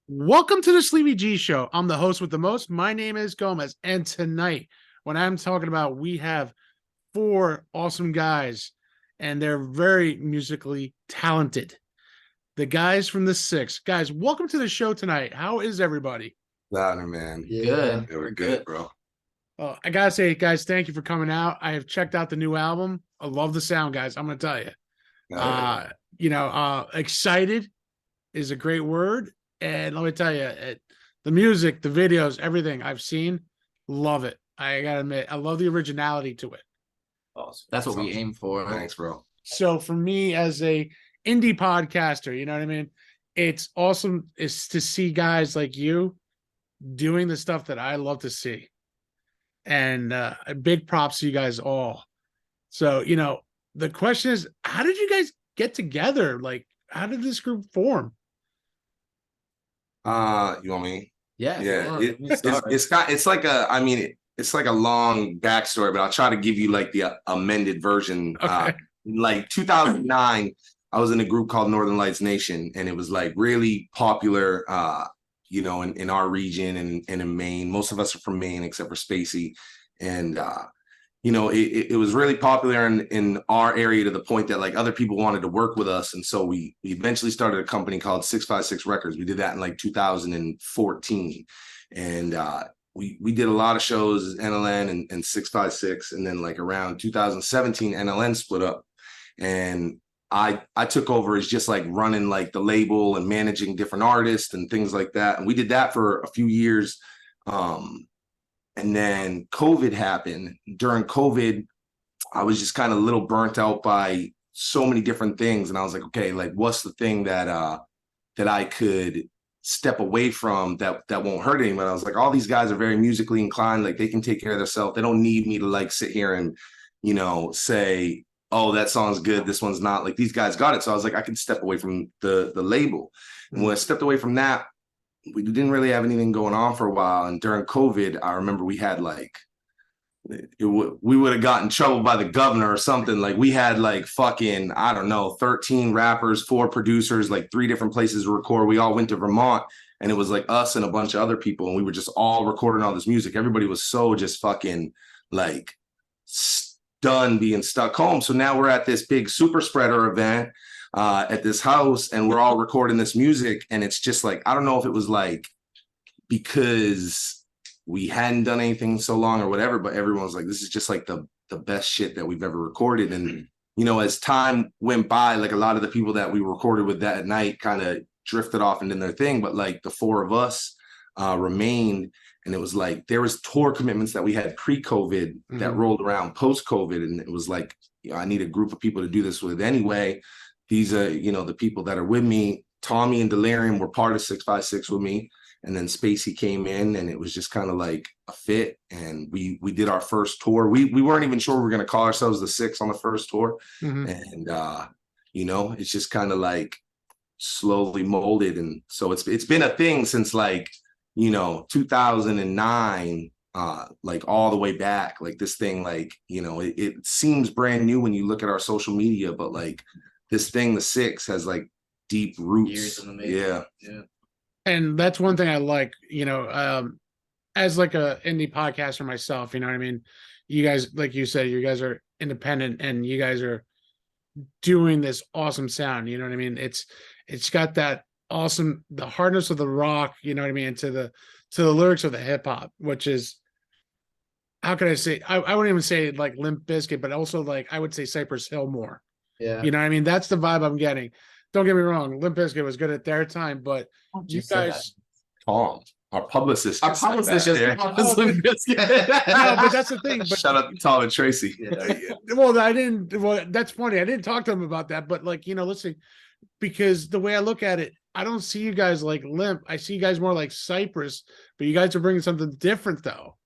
Welcome to the Sleepy G Show. I'm the host with the most. My name is Gomez. And tonight, when I'm talking about, we have four awesome guys, and they're very musically talented. The guys from the Six. Guys, welcome to the show tonight. How is everybody? Louder, man. Good. Yeah, we're good, bro. I gotta say, guys, thank you for coming out. I have checked out the new album. I love the sound, guys. I'm gonna tell you. Excited is a great word. And let me tell you, the music, the videos, everything I've seen, love it. I gotta admit, I love the originality to it. Awesome. That's what we aim for. Thanks, bro. So for me, as a indie podcaster, you know what I mean? It's awesome is to see guys like you doing the stuff that I love to see. And big props to you guys all. So, the question is, how did you guys get together? Like, how did this group form? You want me? Yeah. Yeah. It's like a long backstory, but I'll try to give you like the amended version. Okay. Like 2009, I was in a group called Northern Lights Nation, and it was like really popular, in our region and in Maine. Most of us are from Maine, except for Spacey. And, it was really popular in our area to the point that like other people wanted to work with us. And so we eventually started a company called 656 Records. We did that in like 2014. And we did a lot of shows, NLN and 656. And then like around 2017, NLN split up. And I took over as just like running like the label and managing different artists and things like that. And we did that for a few years. And then COVID happened. During COVID, I was just kind of a little burnt out by so many different things. And I was like, okay, like what's the thing that I could step away from that won't hurt anyone? I was like, all these guys are very musically inclined. Like they can take care of themselves. They don't need me to like sit here and, say, oh, that song's good, this one's not. Like these guys got it. So I was like, I can step away from the label. And when I stepped away from that, we didn't really have anything going on for a while. And during COVID, I remember we had like, we would have gotten in trouble by the governor or something. Like we had like fucking, I don't know, 13 rappers, 4 producers, like 3 different places to record. We all went to Vermont, and it was like us and a bunch of other people. And we were just all recording all this music. Everybody was so just fucking like stunned being stuck home. So now we're at this big super spreader event at this house, and we're all recording this music. And it's just like, I don't know if it was like because we hadn't done anything so long or whatever, but everyone's like, this is just like the best shit that we've ever recorded. And as time went by, like a lot of the people that we recorded with that night kind of drifted off and did their thing, but like the 4 of us remained. And it was like there was tour commitments that we had pre-COVID that rolled around post-COVID, and it was like, I need a group of people to do this with anyway. These are, the people that are with me. Tommie and Dilyrium were part of 656 with me. And then Spacey came in, and it was just kind of like a fit. And we did our first tour. We weren't even sure we were going to call ourselves the Six on the first tour. And, it's just kind of like slowly molded. And so it's been a thing since like, 2009, like all the way back. Like this thing, like, it seems brand new when you look at our social media, but like, this thing, the Six, has like deep roots. Years in the making. Yeah. And that's one thing I like, as like a indie podcaster myself, you know what I mean? You guys, like you said, you guys are independent and you guys are doing this awesome sound. You know what I mean? It's got that awesome, the hardness of the rock, you know what I mean? To the lyrics of the hip hop, which is, how can I say, I wouldn't even say like Limp Bizkit, but also like, I would say Cypress Hill more. Yeah. You know what I mean? That's the vibe I'm getting. Don't get me wrong. Limp Bizkit was good at their time, but you guys... Tom, our publicist. Our publicist just No, but that's the thing. But, shout out to Tom and Tracy. Well, that's funny. I didn't talk to them about that, but like, listen, because the way I look at it, I don't see you guys like Limp. I see you guys more like Cypress, but you guys are bringing something different though.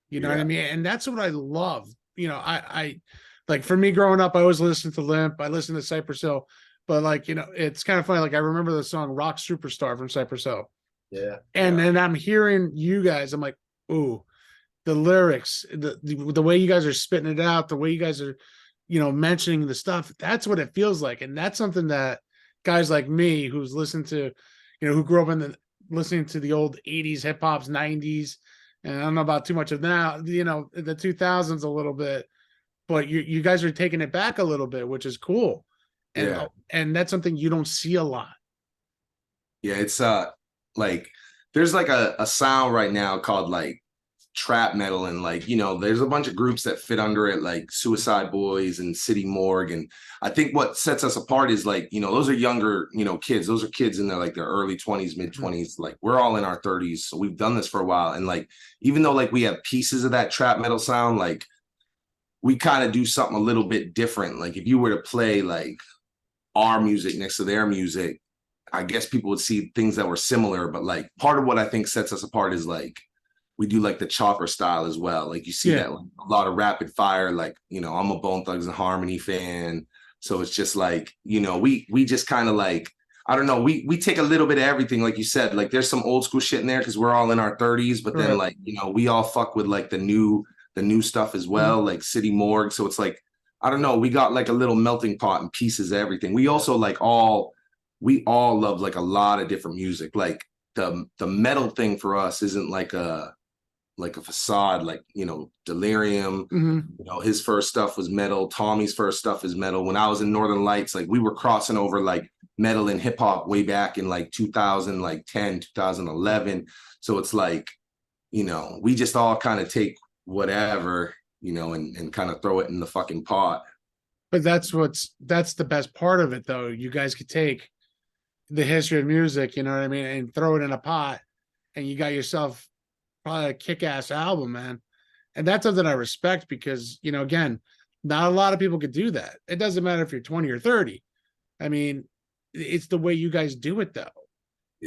You know what I mean? And that's what I love. I like, for me growing up, I always listened to Limp. I listened to Cypress Hill, but like, it's kind of funny. Like I remember the song Rock Superstar from Cypress Hill. Yeah. And then I'm hearing you guys, I'm like, ooh, the lyrics, the way you guys are spitting it out, the way you guys are, mentioning the stuff, that's what it feels like. And that's something that guys like me who's listened to, who grew up in listening to the old 80s hip hops, 90s, and I don't know about too much of now, you know, the 2000s a little bit, but you guys are taking it back a little bit, which is cool. And that's something you don't see a lot. Yeah, it's like there's like a sound right now called like trap metal, and like, you know, there's a bunch of groups that fit under it, like Suicide Boys and City Morgue. And I think what sets us apart is like, you know, those are younger, you know, kids. Those are kids in their like their early 20s, mid 20s. Like we're all in our 30s, so we've done this for a while. And like, even though like we have pieces of that trap metal sound, like we kind of do something a little bit different. Like if you were to play like our music next to their music, I guess people would see things that were similar. But like part of what I think sets us apart is like we do like the chopper style as well. Like you see that like, a lot of rapid fire. Like, you know, I'm a Bone Thugs and Harmony fan, so it's just like, you know, we just kind of like, I don't know, we take a little bit of everything. Like you said, like there's some old school shit in there because we're all in our 30s, but then like, you know, we all fuck with like the new stuff as well, like City Morgue. So it's like, I don't know, we got like a little melting pot and pieces of everything. We also like we all love like a lot of different music. Like the metal thing for us isn't like a facade. Like, you know, Dilyrium, you know, his first stuff was metal. Tommie's first stuff is metal. When I was in Northern Lights, like we were crossing over like metal and hip hop way back in like 2010, 2011. So it's like, you know, we just all kind of take whatever, you know, and kind of throw it in the fucking pot. But that's the best part of it, though. You guys could take the history of music, you know what I mean, and throw it in a pot, and you got yourself probably a kick-ass album, man. And that's something I respect because, you know, again, not a lot of people could do that. It doesn't matter if you're 20 or 30. I mean, it's the way you guys do it, though.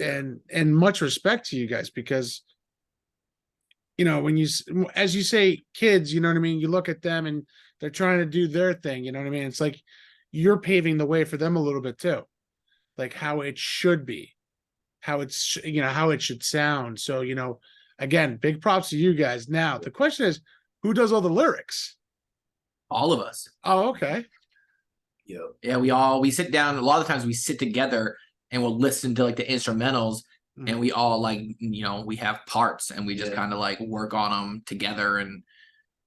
And much respect to you guys because, you know, when you, as you say, kids, you know what I mean, you look at them and they're trying to do their thing, you know what I mean? It's like you're paving the way for them a little bit too, like how it should be, how it's, you know, how it should sound. So, you know, again, big props to you guys. Now, the question is, who does all the lyrics? All of us. Oh, okay. Yeah, we sit down. A lot of the times we sit together and we'll listen to like the instrumentals, and we all like, you know, we have parts and we just kind of like work on them together and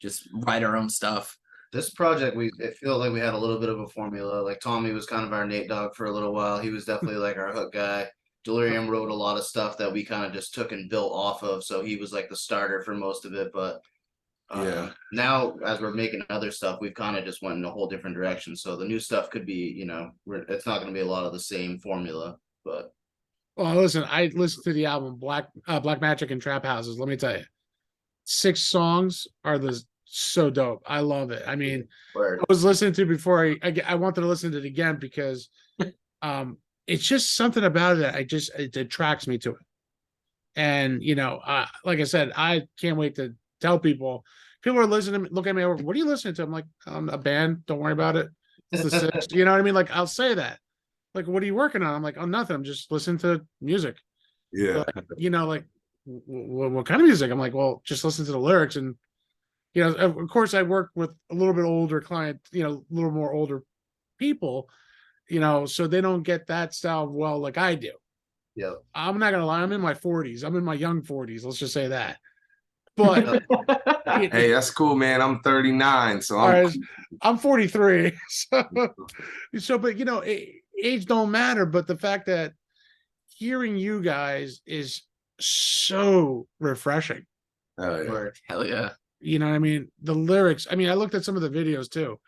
just write our own stuff. This project, it feels like we had a little bit of a formula. Like Tommie was kind of our Nate Dogg for a little while. He was definitely like our hook guy. Delirium wrote a lot of stuff that we kind of just took and built off of. So he was like the starter for most of it. But now as we're making other stuff, we've kind of just went in a whole different direction. So the new stuff could be, you know, it's not going to be a lot of the same formula. But well, listen, I listened to the album Black Magic and Trap Houses. Let me tell you, 6 songs are so dope. I love it. I mean, I was listening to it before I wanted to listen to it again because it's just something about it. It attracts me to it. And, you know, like I said, I can't wait to tell people are listening, look at me over, what are you listening to? I'm like, a band, don't worry about it. It's the 6, you know what I mean? Like, I'll say that. Like, what are you working on? I'm like, oh, nothing. I'm just listening to music. Yeah. But, you know, like, what kind of music? I'm like, well, just listen to the lyrics. And, you know, of course, I work with a little bit older client, you know, a little more older people, you know, so they don't get that style well like I do. Yeah. I'm not going to lie. I'm in my 40s. I'm in my young 40s. Let's just say that. But hey, that's cool, man. I'm 39, so I'm 43. So, but you know, age don't matter. But the fact that hearing you guys is so refreshing. Hell yeah. You know what I mean? The lyrics. I mean, I looked at some of the videos too.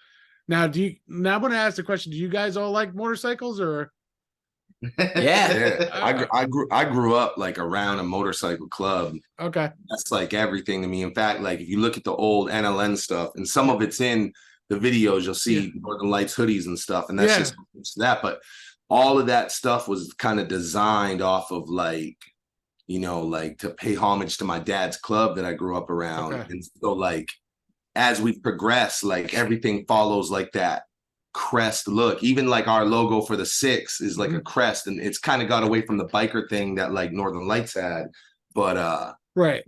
Now, I'm going to ask the question: do you guys all like motorcycles or? Yeah. I grew up like around a motorcycle club. Okay. That's like everything to me. In fact, like if you look at the old NLN stuff, and some of it's in the videos, you'll see Northern Lights hoodies and stuff, and that's just that. But all of that stuff was kind of designed off of like, you know, like to pay homage to my dad's club that I grew up around. Okay. And so like as we progress, like everything follows like that crest look. Even like our logo for the 6 is like a crest, and it's kind of got away from the biker thing that like Northern Lights had. But right,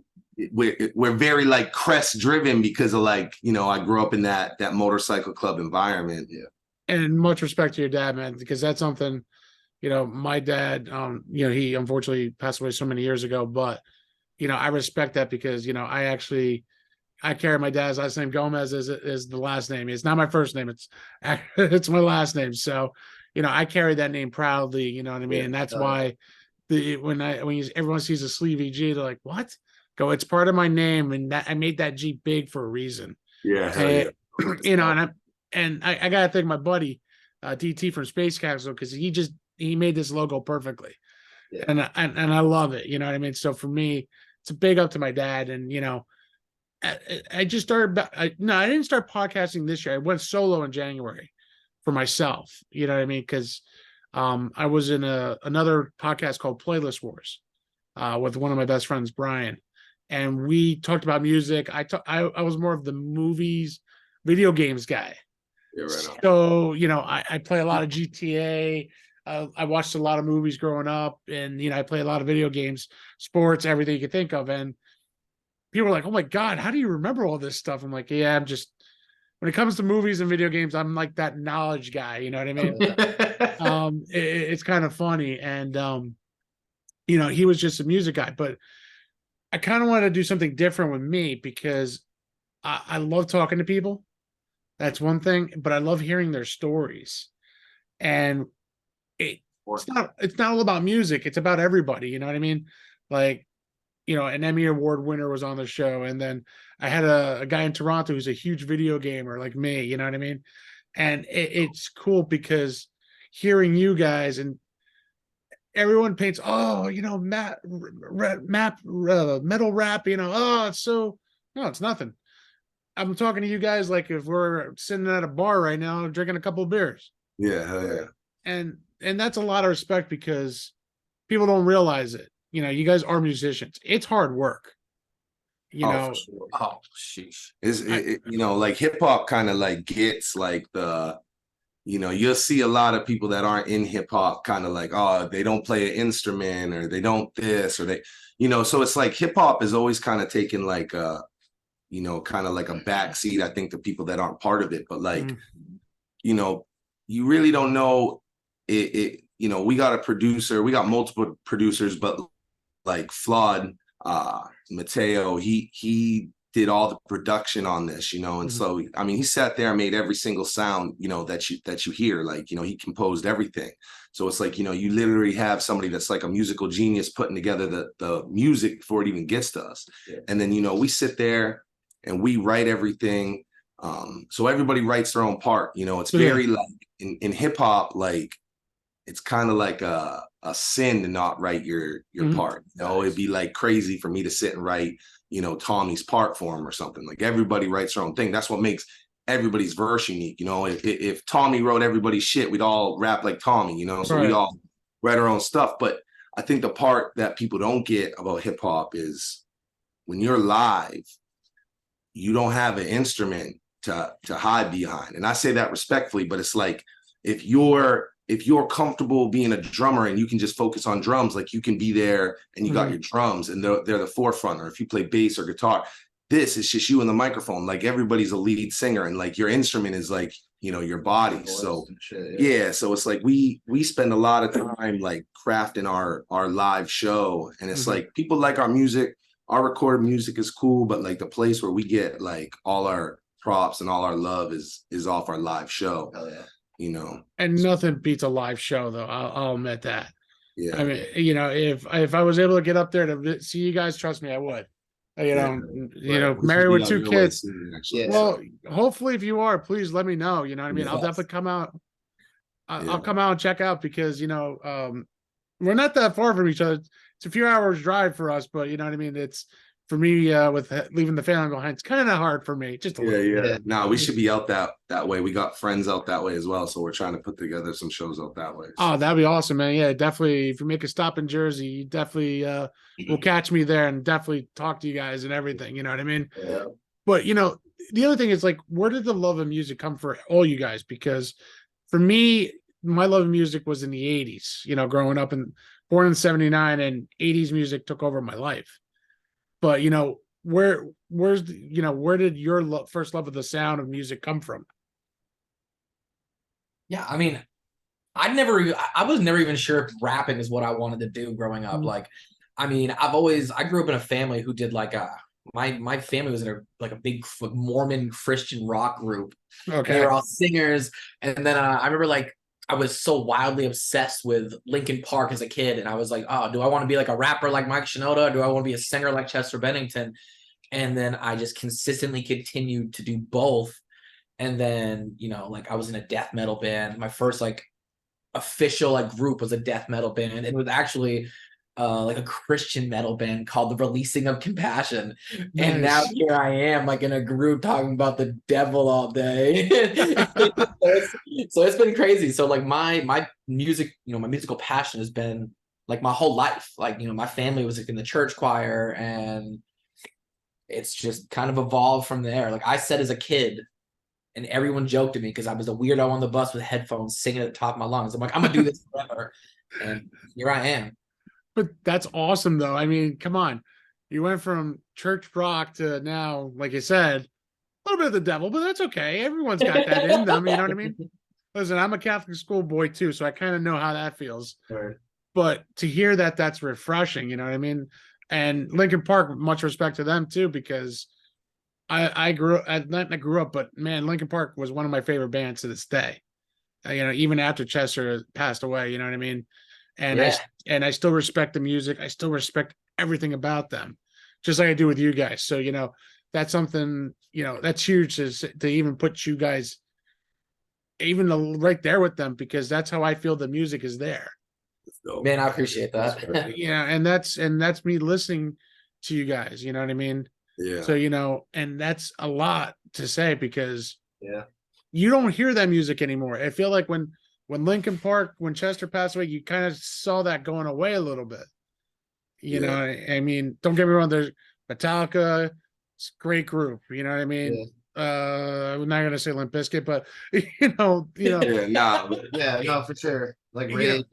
we're very like crest driven because of like, you know, I grew up in that motorcycle club environment. And much respect to your dad, man, because that's something, my dad, he unfortunately passed away so many years ago, but I respect that because I carry my dad's last name. Gomez is the last name. It's not my first name. It's my last name. So, I carry that name proudly. You know what I mean? And that's why everyone sees a Sleevey G, they're like, "What?" Go, it's part of my name, and that I made that G big for a reason. Yeah, hell yeah. And I gotta thank my buddy DT from Space Capsule because he made this logo perfectly, and I love it. You know what I mean? So for me, it's a big up to my dad, and I just started. I didn't start podcasting this year. I went solo in January for myself. You know what I mean? Because I was in another podcast called Playlist Wars with one of my best friends, Brian, and we talked about music. I was more of the movies, video games guy. Yeah, right on. So I play a lot of GTA. I watched a lot of movies growing up, and I play a lot of video games, sports, everything you can think of, and people are like, "Oh my God, how do you remember all this stuff?" I'm like, "Yeah, I'm just when it comes to movies and video games, I'm like that knowledge guy." You know what I mean? It's kind of funny, and he was just a music guy, but I kind of wanted to do something different with me because I love talking to people. That's one thing, but I love hearing their stories, and it's not all about music. It's about everybody. You know what I mean? Like, an Emmy Award winner was on the show. And then I had a guy in Toronto who's a huge video gamer like me, you know what I mean? And it's cool because hearing you guys and everyone paints, metal rap, it's so, no, it's nothing. I'm talking to you guys like if we're sitting at a bar right now drinking a couple of beers. Yeah, hell yeah. And that's a lot of respect because people don't realize it. You guys are musicians. It's hard work. For sure. Oh, sheesh. Like hip hop kind of like gets like you'll see a lot of people that aren't in hip hop kind of like, oh, they don't play an instrument or they don't this or they, so it's like hip hop is always kind of taken like kind of like a backseat, I think, to people that aren't part of it. But like, you really don't know it. We got a producer, we got multiple producers, but like Flawed, Mateo, he did all the production on this, and so I mean he sat there and made every single sound, that you hear, like, he composed everything. So it's like, you literally have somebody that's like a musical genius putting together the music before it even gets to us. Yeah. And then, we sit there and we write everything. So everybody writes their own part, it's very like in hip hop, like it's kind of like a sin to not write your part. It'd be like crazy for me to sit and write, Tommie's part for him or something. Like everybody writes their own thing. That's what makes everybody's verse unique. If Tommie wrote everybody's shit, we'd all rap like Tommie, so we all write our own stuff. But I think the part that people don't get about hip hop is when you're live, you don't have an instrument to hide behind. And I say that respectfully, but it's like, if you're comfortable being a drummer and you can just focus on drums, like you can be there and you got your drums and they're the forefront, or if you play bass or guitar, this is just you and the microphone. Like everybody's a lead singer and like your instrument is like, your body. So so it's like we spend a lot of time like crafting our live show. And it's like people like our music, our recorded music is cool, but like the place where we get like all our props and all our love is off our live show. Hell yeah. And nothing beats a live show, though. I'll admit that. Yeah. I mean, if I was able to get up there to see you guys, trust me, I would. Married with 2 kids. Well, hopefully, if you are, please let me know. You know what I mean? I'll definitely come out. I'll come out and check out because we're not that far from each other. It's a few hours drive for us, but you know what I mean. It's for me with leaving the family behind. It's kind of hard for me. Just a little. Yeah. No, we should be out that way. We got friends out that way as well, so we're trying to put together some shows out that way. Oh, that'd be awesome, man. Yeah, definitely. If you make a stop in Jersey, you definitely will catch me there and definitely talk to you guys and everything. You know what I mean? Yeah. But the other thing is like, where did the love of music come for all you guys? Because for me, my love of music was in the 80s. Growing up and born in '79, and 80s music took over my life. But where did your first love of the sound of music come from? Yeah, I mean, I was never even sure if rapping is what I wanted to do growing up. Mhm. Like, I mean, I grew up in a family who did like my family was in a big Mormon Christian rock group, and they Okay. were all singers. And then I remember like I was so wildly obsessed with Linkin Park as a kid, and I was like, oh, do I want to be like a rapper like Mike Shinoda? Do I want to be a singer like Chester Bennington? And then I just consistently continued to do both. And then, like I was in a death metal band. My first like official like group was a death metal band. It was actually like a Christian metal band called The Releasing of Compassion. And now Nice. here I am, like in a group talking about the devil all day. So it's been crazy. So like my music, my musical passion has been like my whole life. Like, my family was like in the church choir, and it's just kind of evolved from there. Like I said as a kid, and everyone joked at me because I was a weirdo on the bus with headphones singing at the top of my lungs. I'm like, I'm gonna do this forever. And here I am. But that's awesome, though. I mean, come on. You went from church rock to now, like you said, a little bit of the devil, but that's okay. Everyone's got that in them. You know what I mean? Listen, I'm a Catholic school boy too, so I kind of know how that feels. Right. But to hear that, that's refreshing. You know what I mean? And Lincoln Park, much respect to them too, because I grew up, but man, Lincoln Park was one of my favorite bands to this day. Even after Chester passed away, you know what I mean? And Yeah. I still respect the music. I still respect everything about them, just like I do with you guys. So that's something that's huge to even put you guys even right there with them, because that's how I feel the music is there. Man, I appreciate that. Yeah, and that's me listening to you guys. You know what I mean? Yeah. So and that's a lot to say, because Yeah. you don't hear that music anymore. I feel like when Lincoln Park, when Chester passed away, you kind of saw that going away a little bit. I mean, don't get me wrong, there's Metallica, it's a great group, you know what I mean? I'm not gonna say Limp Bizkit, but Yeah, nah, but Yeah, no, for sure. Like Yeah. really,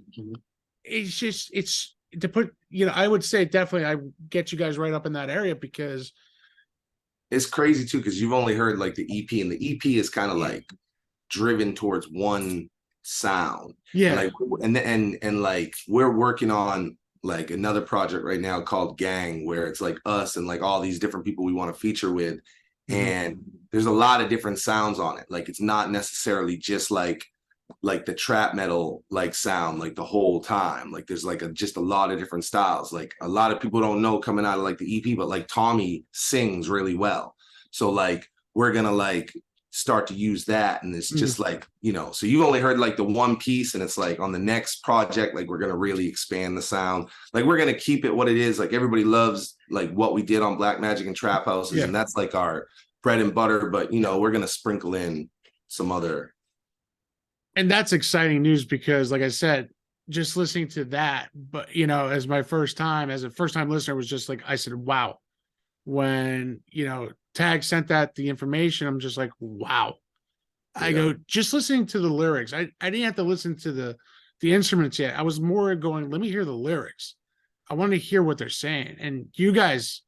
it's just it's to put I would say definitely I get you guys right up in that area, because it's crazy too because you've only heard like the EP, and the EP is kind of like driven towards one sound. yeah, And like we're working on like another project right now called Gang, where it's like us and like all these different people we want to feature with, and there's a lot of different sounds on it. Like it's not necessarily just like the trap metal like sound like the whole time. Like there's like just a lot of different styles. Like a lot of people don't know coming out of like the EP, but like Tommie sings really well. So like we're gonna like start to use that, and it's just like so you've only heard like the one piece, and it's like on the next project like we're gonna really expand the sound. Like we're gonna keep it what it is. Like everybody loves like what we did on Black Magic and Trap Houses, and that's like our bread and butter, but we're gonna sprinkle in some other. and that's exciting news, because like I said, just listening to that, but as a first time listener, was just like, I said, wow. When Tag sent the information, I'm just like, wow. I go, just listening to the lyrics, I didn't have to listen to the instruments yet. I was more going, let me hear the lyrics. I want to hear what they're saying. And you guys,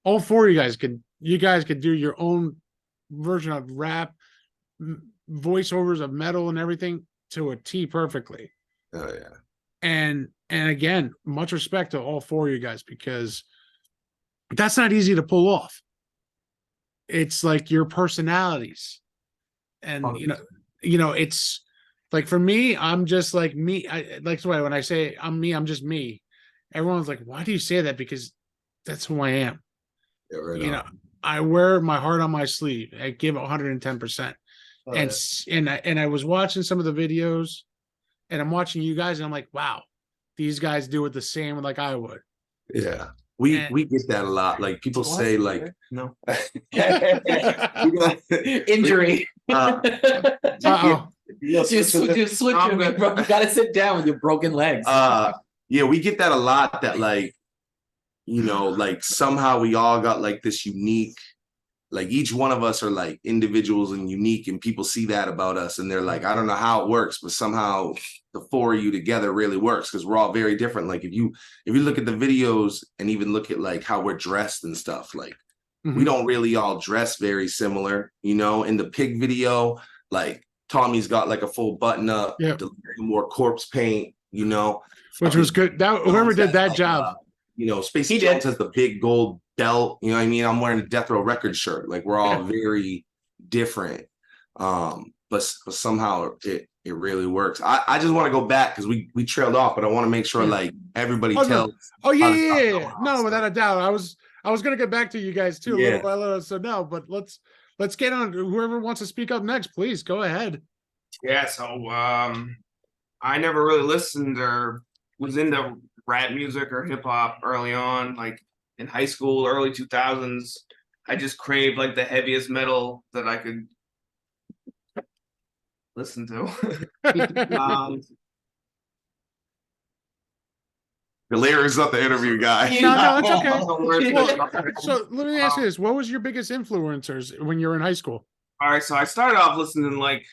all four of you guys could do your own version of rap, voiceovers of metal and everything to a T perfectly. Oh yeah. And again, much respect to all four of you guys, because that's not easy to pull off. It's like your personalities, and it's like, for me, I'm just like me. I like the way when I say I'm me, I'm just me. Everyone's like, why do you say that? Because that's who I am. Yeah, right on. I wear my heart on my sleeve. I give 110%. And I was watching some of the videos, and I'm watching you guys, and I'm like, wow, these guys do it the same like I would. Yeah. We get that a lot. Like people say like no Injury. Uh-oh. Just slip you, bro. You gotta sit down with your broken legs. Yeah, we get that a lot, that like like somehow we all got like this unique, like each one of us are like individuals and unique, and people see that about us, and they're like, I don't know how it works, but somehow the four of you together really works, because we're all very different. Like if you look at the videos and even look at like how we're dressed and stuff, like we don't really all dress very similar. In the pig video, like Tommie's got like a full button up, Yep. more corpse paint, you know. Which was good. That whoever did that job. You know, Spacey Jones has the big gold belt. You know what I mean? I'm wearing a Death Row Records shirt. Like we're all very different. But somehow it really works. I just want to go back because we trailed off, but I want to make sure like everybody tells. No. Oh yeah. No, without a doubt. I was gonna get back to you guys too a little by little. So no, but let's get on. Whoever wants to speak up next, please go ahead. Yeah, so I never really listened or was into rap music or hip hop early on, like in high school, early 2000s. I just craved like the heaviest metal that I could listen to. Dilyrium's not the interview guy. No, it's okay. Well, so let me ask you this: what was your biggest influencers when you were in high school? All right, so I started off listening like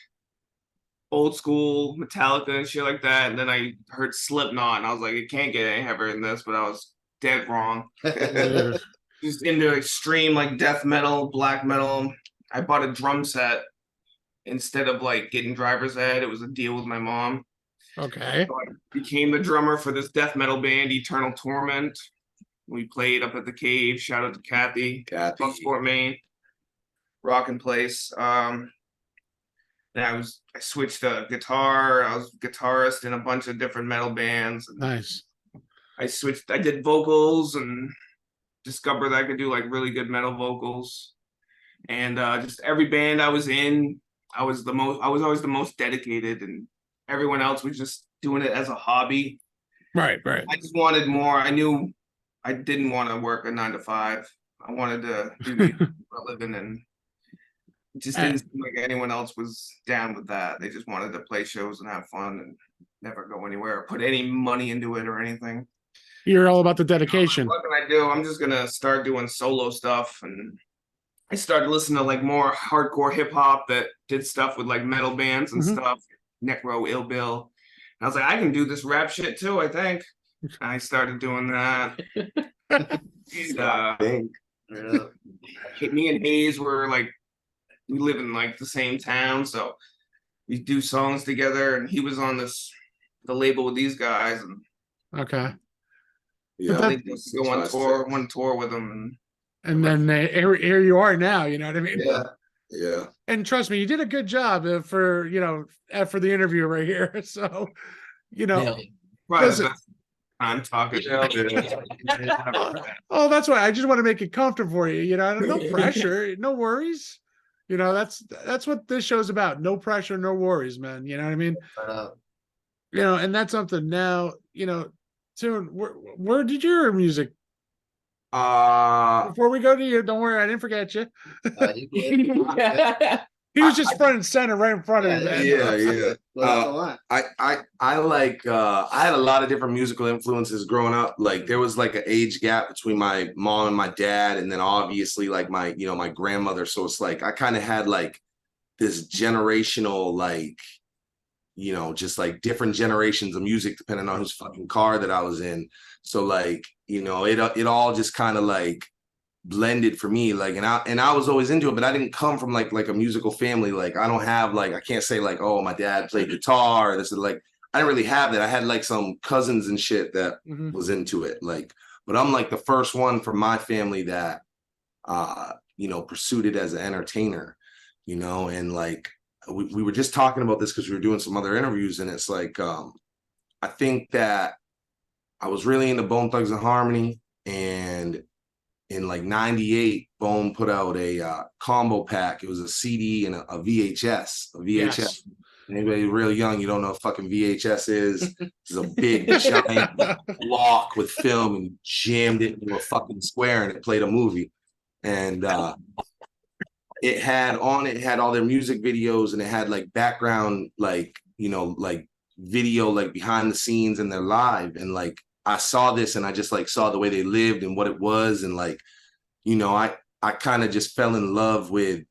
old school Metallica and shit like that, and then I heard Slipknot, and I was like, it can't get any heavier than this, but I was dead wrong. Just into extreme like death metal, black metal. I bought a drum set instead of like getting driver's ed. It was a deal with my mom. Okay. So I became the drummer for this death metal band, Eternal Torment. We played up at the Cave. Shout out to Kathy. Bucksport, Maine. Rockin' place. Then I switched to guitar. I was a guitarist in a bunch of different metal bands. Nice. I did vocals and discovered that I could do like really good metal vocals. And just every band I was in, I was always the most dedicated, and everyone else was just doing it as a hobby. Right. I just wanted more. I knew I didn't want to work a 9 to 5. I wanted to do music for a living, and it just didn't seem like anyone else was down with that. They just wanted to play shows and have fun and never go anywhere or put any money into it or anything. You're all about the dedication. What can I do? I'm just gonna start doing solo stuff, and I started listening to like more hardcore hip hop that did stuff with like metal bands and stuff. Necro, Ill Bill. And I was like, I can do this rap shit too, I think. And I started doing that. And, me and Hayes were like, we live in like the same town, so we do songs together, and he was on the label with these guys, and okay. Yeah, they just go on tour with them, and then here you are now. You know what I mean? Yeah. And trust me, you did a good job for the interview right here. So, I'm talking. Oh, that's why I just want to make it comfortable for you. No pressure, no worries. That's what this show's about. No pressure, no worries, man. You know what I mean? And that's something now. Soon, where did your music? Before we go to you, don't worry, I didn't forget you. He was just front and center, right in front of you, man. Yeah. I had a lot of different musical influences growing up. Like there was like an age gap between my mom and my dad, and then obviously like my grandmother. So it's like I kind of had like this generational just like different generations of music depending on whose fucking car that I was in. So like, it all just kind of like blended for me. Like, and I was always into it, but I didn't come from like a musical family. Like I don't have I can't say like, oh, my dad played guitar. This is like, I didn't really have that. I had like some cousins and shit that was into it. Like, but I'm like the first one from my family that, pursued it as an entertainer, and like, we were just talking about this because we were doing some other interviews, and it's like I think that I was really into Bone Thugs and Harmony, and in like '98, Bone put out a combo pack. It was a CD and a VHS. Yes. Anybody really young, you don't know what fucking VHS is. It's a big giant block with film, and jammed it into a fucking square, and it played a movie. And it had all their music videos, and it had like background, like video, like behind the scenes and their live. And like, I saw this and I just like saw the way they lived and what it was. And like, I kind of just fell in love with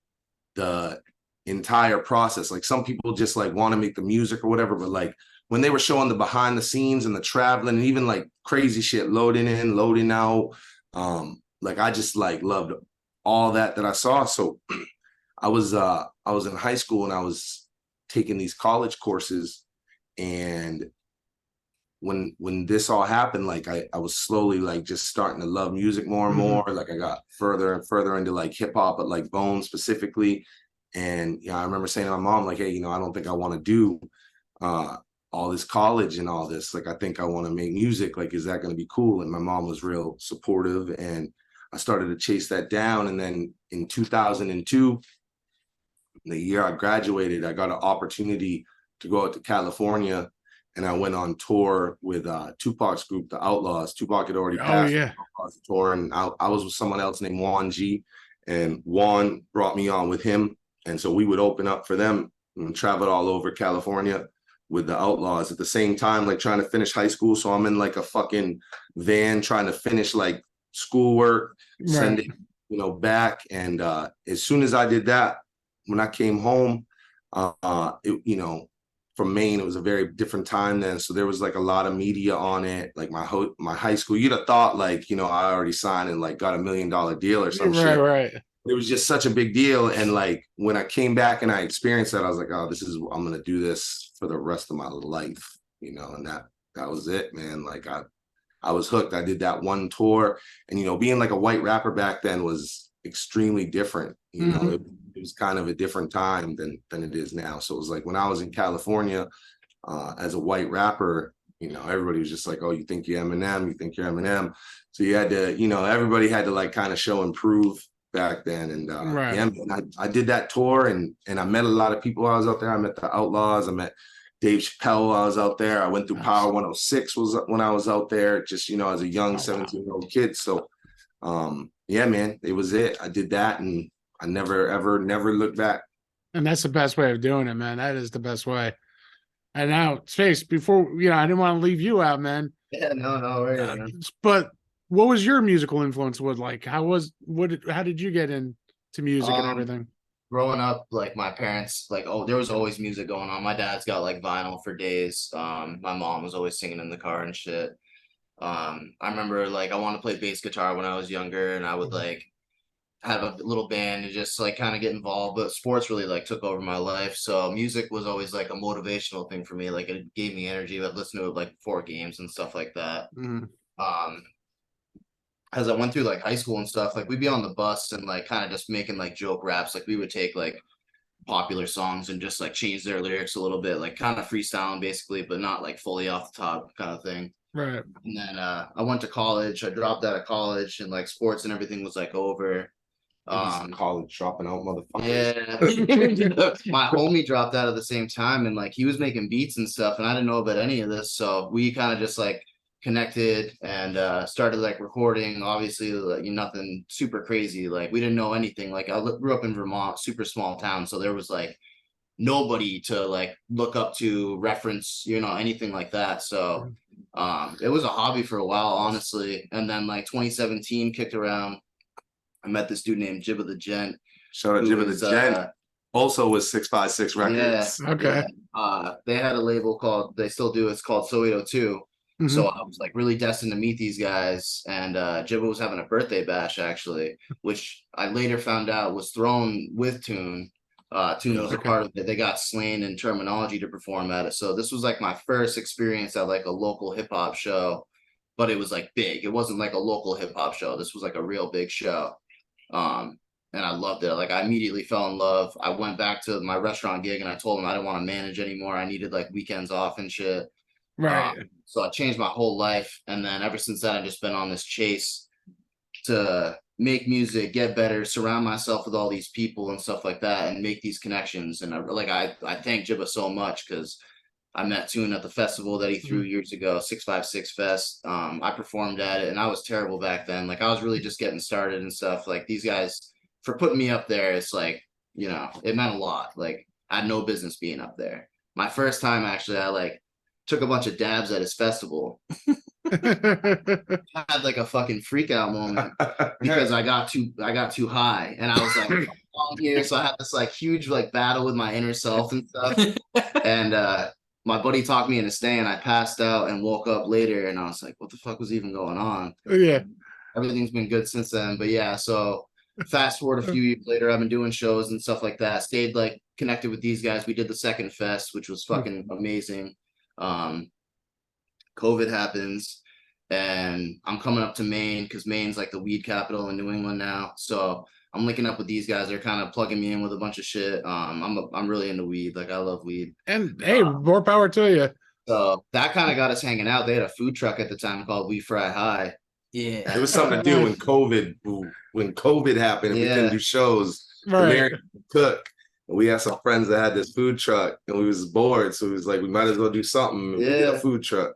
the entire process. Like some people just like want to make the music or whatever, but like when they were showing the behind the scenes and the traveling and even like crazy shit, loading in, loading out, like I just like loved all that I saw. So I was in high school and I was taking these college courses. And when this all happened, like I was slowly like just starting to love music more and more. Like I got further and further into like hip hop, but like Bone specifically. And I remember saying to my mom, like, hey, I don't think I want to do all this college and all this. Like, I think I want to make music. Like, is that going to be cool? And my mom was real supportive, and I started to chase that down. And then in 2002, the year I graduated, I got an opportunity to go out to California, and I went on tour with Tupac's group, the Outlaws. Tupac had already passed the tour, and I was with someone else named Juan G, and Juan brought me on with him. And so we would open up for them and travel all over California with the Outlaws at the same time, like trying to finish high school. So I'm in like a fucking van trying to finish like schoolwork, send it, back. And as soon as I did that, when I came home, from Maine, it was a very different time then. So there was like a lot of media on it. Like my high school, you'd have thought like, I already signed and like got $1 million deal or some shit. Right. It was just such a big deal. And like when I came back and I experienced that, I was like, oh, I'm going to do this for the rest of my life, and that was it, man. Like I was hooked. I did that one tour, and, being like a white rapper back then was extremely different. It was kind of a different time than it is now. So it was like when I was in California as a white rapper, everybody was just like, oh, you think you're Eminem? You think you're Eminem? So you had to, everybody had to like kind of show and prove back then. And I did that tour, and I met a lot of people while I was out there. I met the Outlaws. I met Dave Chappelle while I was out there. I went through Power 106 was when I was out there, just, as a young 17-year-old kid. So man, it was it. I did that, and I never looked back. And that's the best way of doing it, man. That is the best way. And now, Space, before, I didn't want to leave you out, man. Yeah, no. But what was your musical influence like? How did you get into music and everything? Growing up, like my parents, like, there was always music going on. My dad's got like vinyl for days. My mom was always singing in the car and shit. I remember like I wanted to play bass guitar when I was younger, and I would like have a little band and just like kind of get involved, but sports really like took over my life. So music was always like a motivational thing for me. Like it gave me energy. I'd listen to it like before games and stuff like that. As I went through like high school and stuff, like we'd be on the bus and like kind of just making like joke raps. Like we would take like popular songs and just like change their lyrics a little bit, like kind of freestyling basically, but not like fully off the top kind of thing. Right. And then I went to college. I dropped out of college, and like sports and everything was like over. College dropping out, motherfuckers. Yeah. My homie dropped out at the same time, and like he was making beats and stuff, and I didn't know about any of this. So we kind of just like connected and started like recording. Obviously, like, nothing super crazy. Like we didn't know anything. Like I grew up in Vermont, super small town, so there was like nobody to like look up to, reference, anything like that. So it was a hobby for a while, honestly. And then like 2017 kicked around. I met this dude named Jibba the Gent. Shout out Jibba the Gent. Also with 656 Records. Yeah, okay. Yeah. They had a label called, they still do, it's called So 802. So I was like really destined to meet these guys. And Jibba was having a birthday bash actually, which I later found out was thrown with Tune. Tune was a part of it. They got Slain and Terminology to perform at it. So this was like my first experience at like a local hip hop show, but it was like big. It wasn't like a local hip hop show. This was like a real big show. And I loved it. Like I immediately fell in love. I went back to my restaurant gig and I told them I didn't want to manage anymore. I needed like weekends off and shit. Right. So I changed my whole life. And then ever since then, I've just been on this chase to make music, get better, surround myself with all these people and stuff like that, and make these connections. And I thank Jibba so much, because I met Tune at the festival that he threw years ago, 656 Fest. I performed at it, and I was terrible back then. Like I was really just getting started and stuff. Like these guys, for putting me up there, it's like, it meant a lot. Like I had no business being up there. My first time, actually, I like took a bunch of dabs at his festival. I had like a fucking freak out moment because I got too high, and I was like, I'm here. So I had this like huge like battle with my inner self and stuff. And my buddy talked me into staying. I passed out and woke up later, and I was like, what the fuck was even going on? Yeah. Everything's been good since then. But yeah, so fast forward a few years later, I've been doing shows and stuff like that. Stayed like connected with these guys. We did the second fest, which was fucking amazing. COVID happens, and I'm coming up to Maine because Maine's like the weed capital in New England now. So I'm linking up with these guys. They're kind of plugging me in with a bunch of shit. I'm really into weed. Like I love weed. And hey, more power to you. So that kind of got us hanging out. They had a food truck at the time called We Fry High. Yeah. It was something to do when COVID happened and we couldn't do shows. Right. Cook. We had some friends that had this food truck and we was bored. So it was like, we might as well do something. We did a food truck.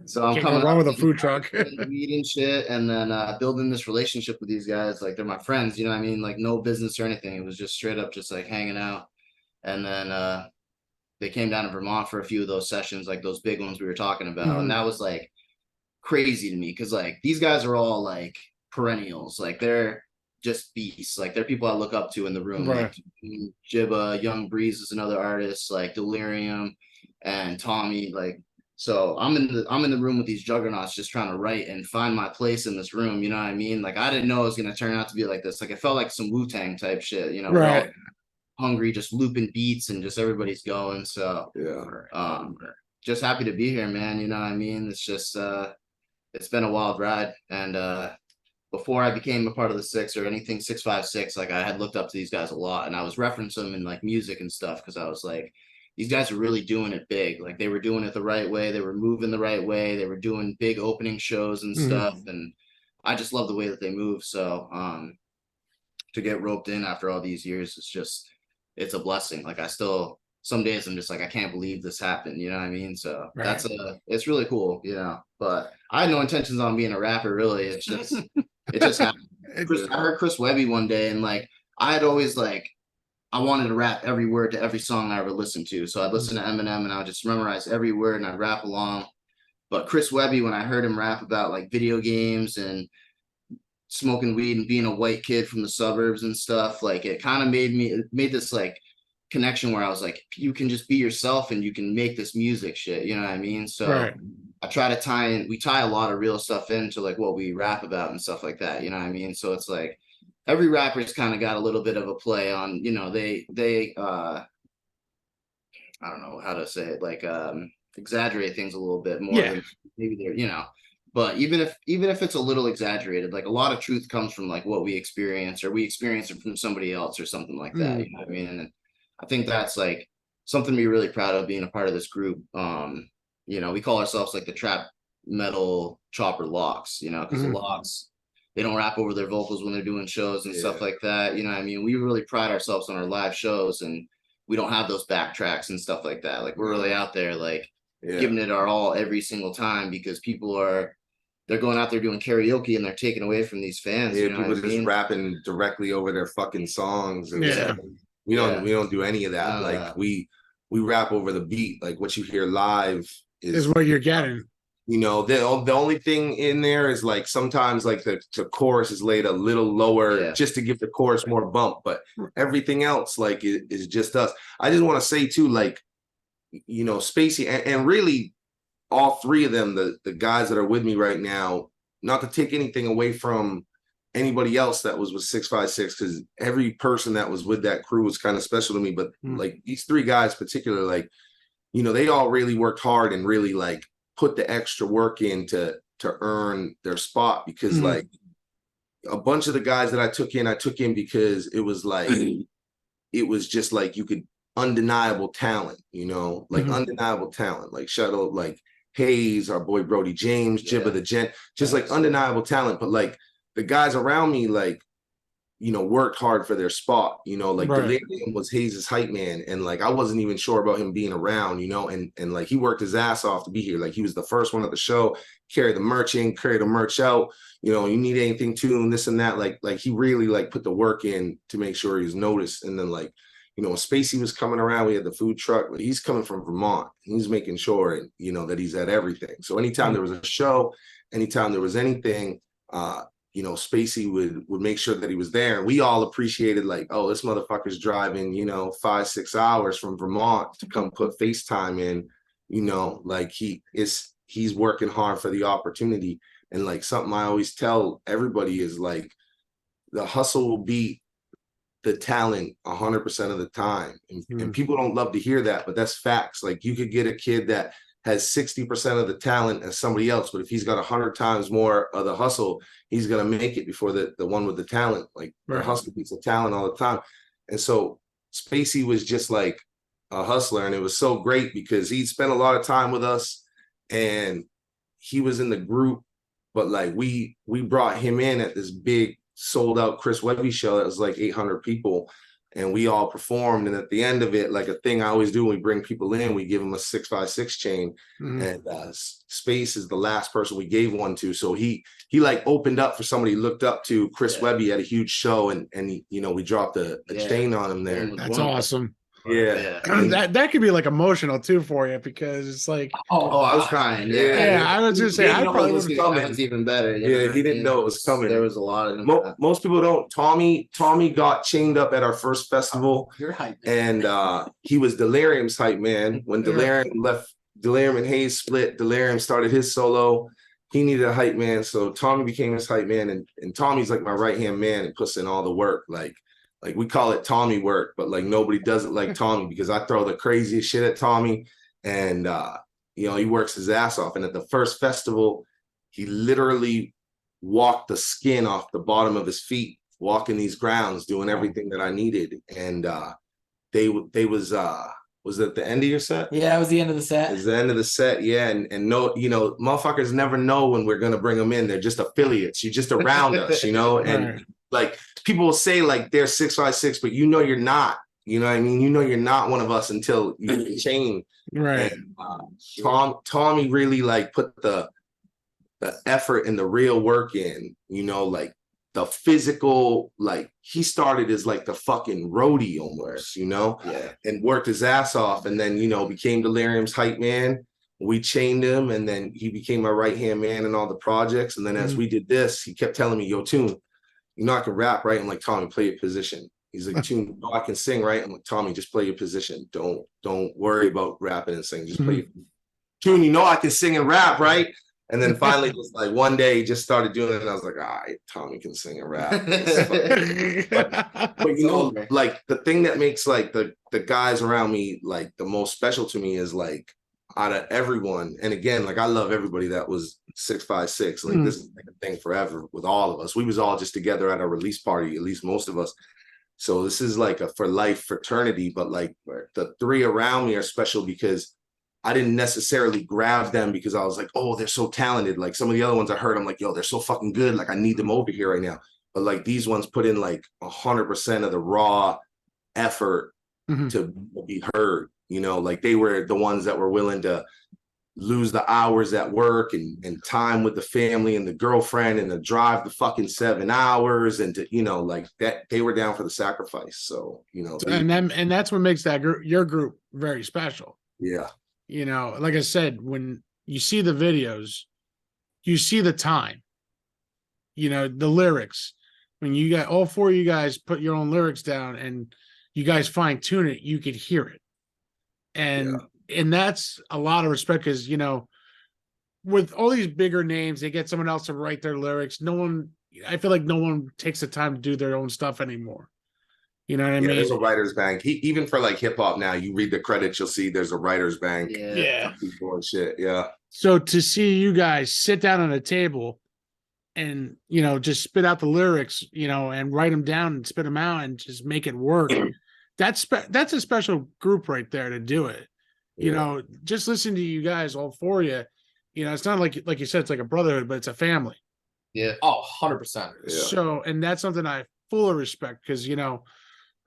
So I'm Can't coming go wrong up with a food truck. weed and shit, and then building this relationship with these guys. Like they're my friends, you know what I mean? Like no business or anything. It was just straight up just like hanging out. And then they came down to Vermont for a few of those sessions, like those big ones we were talking about. And that was like crazy to me because like these guys are all like perennials. Like they're just beasts. Like they're people I look up to in the room. Right. Like Jibba, Young Breeze is another artist, like Dilyrium and Tommie. Like so I'm in the room with these juggernauts just trying to write and find my place in this room. You know what I mean? Like I didn't know it was gonna turn out to be like this. Like it felt like some Wu-Tang type shit, you know, we're all hungry, just looping beats and just everybody's going. So just happy to be here, man. You know what I mean? It's just it's been a wild ride. And before I became a part of the Six or anything 656, like I had looked up to these guys a lot and I was referencing them in like music and stuff because I was like, these guys are really doing it big. Like they were doing it the right way. They were moving the right way. They were doing big opening shows and stuff. And I just love the way that they move. So to get roped in after all these years, it's a blessing. Like I still, some days I'm just like, I can't believe this happened. You know what I mean? So it's really cool, you know, but I had no intentions on being a rapper really. It just happened. I heard Chris Webby one day and like, I had always like, I wanted to rap every word to every song I ever listened to. So I'd listen to Eminem and I would just memorize every word and I'd rap along. But Chris Webby, when I heard him rap about like video games and smoking weed and being a white kid from the suburbs and stuff, like it kind of made this like connection where I was like, you can just be yourself and you can make this music shit. You know what I mean? So I try to we tie a lot of real stuff into like what we rap about and stuff like that. You know what I mean? So it's like, every rapper's kind of got a little bit of a play on, you know, they I don't know how to say it, like exaggerate things a little bit more than maybe they're, you know, but even if it's a little exaggerated, like a lot of truth comes from like what we experience or we experience it from somebody else or something like that. You know what I mean? And I think that's like something to be really proud of being a part of this group. You know, we call ourselves like the trap metal chopper locks, you know, because the locks, they don't rap over their vocals when they're doing shows and stuff like that. You know what I mean? We really pride ourselves on our live shows and we don't have those backtracks and stuff like that. Like we're really out there, like giving it our all every single time because they're going out there doing karaoke and they're taking away from these fans. Yeah, you know people just mean? rapping directly over their fucking songs. And we don't do any of that. Like we rap over the beat. Like what you hear live is what you're getting. You know, the only thing in there is like sometimes like the chorus is laid a little lower just to give the chorus more bump, but everything else like is just us. I just want to say too, like, you know, Spacey and really all three of them, the guys that are with me right now, not to take anything away from anybody else that was with 656, because every person that was with that crew was kind of special to me, but like these three guys particularly, like, you know, they all really worked hard and really like put the extra work in to earn their spot because like a bunch of the guys that I took in because it was like it was just like you could undeniable talent, you know, like undeniable talent, like Shuttle, like Hayes, our boy Brody James, Jibba the Gent, just like undeniable talent. But like the guys around me, like, you know, worked hard for their spot, you know, like Dilyrium was Hayes' hype man. And like, I wasn't even sure about him being around, you know, and like he worked his ass off to be here. Like he was the first one at the show, carry the merch in, carry the merch out, you know, you need anything tuned, this and that. Like he really like put the work in to make sure he was noticed. And then like, you know, when Spacey was coming around, we had the food truck, but he's coming from Vermont. He's making sure, you know, that he's at everything. So anytime there was a show, anytime there was anything, you know, Spacey would make sure that he was there. And we all appreciated like, oh, this motherfucker's driving, you know, 5-6 hours from Vermont to come put FaceTime in, you know, like he's working hard for the opportunity. And like something I always tell everybody is like, the hustle will beat the talent 100% of the time. And people don't love to hear that, but that's facts. Like you could get a kid that has 60% of the talent as somebody else, but if he's got 100 times more of the hustle, he's gonna make it before the one with the talent. Like the hustle beats the talent all the time. And so Spacey was just like a hustler, and it was so great because he'd spent a lot of time with us and he was in the group, but like we brought him in at this big sold out Chris Webby show that was like 800 people, and we all performed. And at the end of it, like a thing I always do when we bring people in, we give them a 656 chain. And Space is the last person we gave one to. So he like opened up for somebody he looked up to. Chris Webby at a huge show, and he, you know, we dropped a chain on him there. That's awesome. Yeah. That could be like emotional too for you, because it's like, oh, I was crying. yeah, I was gonna say, I probably was coming. It's even better. Yeah, he didn't know it was coming. There was a lot of most people don't. Tommy got chained up at our first festival. You're hype. And he was Dilyrium's hype man. When Dilyrium left, Dilyrium and Hayes split, Dilyrium started his solo. He needed a hype man, so Tommy became his hype man. And Tommy's like my right-hand man and puts in all the work. Like we call it Tommy work, but like nobody does it like Tommy, because I throw the craziest shit at Tommy, and you know, he works his ass off. And at the first festival, he literally walked the skin off the bottom of his feet, walking these grounds, doing everything that I needed. And they was it the end of your set? Yeah, it was the end of the set. It was the end of the set, yeah. And no, you know, motherfuckers never know when we're gonna bring them in. They're just affiliates. You're just around us, you know. And like people will say like they're 656, but you know you're not. You know what I mean? You know you're not one of us until you get chained. right. And, Tommy really like put the effort and the real work in, you know, like the physical, like he started as like the fucking roadie almost, you know, and worked his ass off, and then, you know, became Dilyrium's hype man. We chained him, and then he became my right-hand man in all the projects. And then as we did this, he kept telling me, yo, Tune, you know I can rap, right? I'm like, Tommy, play your position. He's like, Tune, you know I can sing, right? I'm like, Tommy, just play your position. Don't worry about rapping and singing. Just play your Tune, you know I can sing and rap, right? And then finally, just like one day, he just started doing it, and I was like, all right, Tommy can sing and rap. but you know, like the thing that makes like the guys around me like the most special to me is like out of everyone, and again, like I love everybody that was 656. Like this is like a thing forever with all of us. We was all just together at a release party, at least most of us. So this is like a for life fraternity. But like the three around me are special because I didn't necessarily grab them because I was like, oh, they're so talented. Like some of the other ones I heard, I'm like, yo, they're so fucking good. Like I need them over here right now. But like these ones put in like 100% of the raw effort to be heard. You know, like they were the ones that were willing to lose the hours at work and time with the family and the girlfriend and to drive the fucking 7 hours and to, you know, like that, they were down for the sacrifice. So, you know, and that's what makes that your group very special. Yeah. You know, like I said, when you see the videos, you see the time, you know, the lyrics. When you got all four of you guys put your own lyrics down and you guys fine tune it, you could hear it. And that's a lot of respect, because, you know, with all these bigger names, they get someone else to write their lyrics. I feel like no one takes the time to do their own stuff anymore. You know what I mean? There's a writer's bank. Even for like hip hop now, you read the credits, you'll see there's a writer's bank. Yeah. People and shit. Yeah. So to see you guys sit down on a table and, you know, just spit out the lyrics, you know, and write them down and spit them out and just make it work. That's a special group right there to do it. You know, just listen to you guys, all four of you. You know, it's not like you said, it's like a brotherhood, but it's a family. Yeah. Oh, 100%. Yeah. So, and that's something I fully respect, because, you know,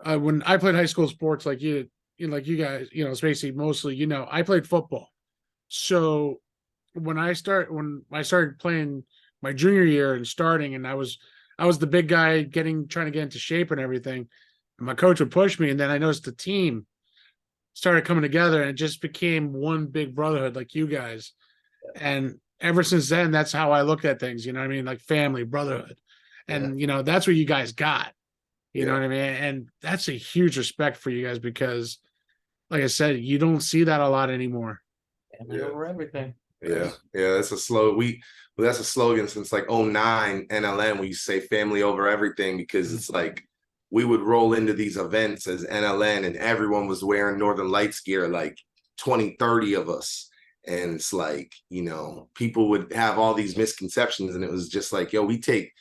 when I played high school sports, like you guys, you know, Spacey mostly, you know, I played football. So when I started playing my junior year and starting, and I was the big guy trying to get into shape and everything. And my coach would push me, and then I noticed the team started coming together, and it just became one big brotherhood, like you guys. And ever since then, that's how I look at things. You know what I mean? Like family, brotherhood, and you know, that's what you guys got. You know what I mean? And that's a huge respect for you guys, because, like I said, you don't see that a lot anymore. Family over everything. Yeah, that's a that's a slogan since like '09 NLN. We say family over everything, because it's like we would roll into these events as NLN and everyone was wearing Northern Lights gear, like 20, 30 of us. And it's like, people would have all these misconceptions, and it was just like, yo, we take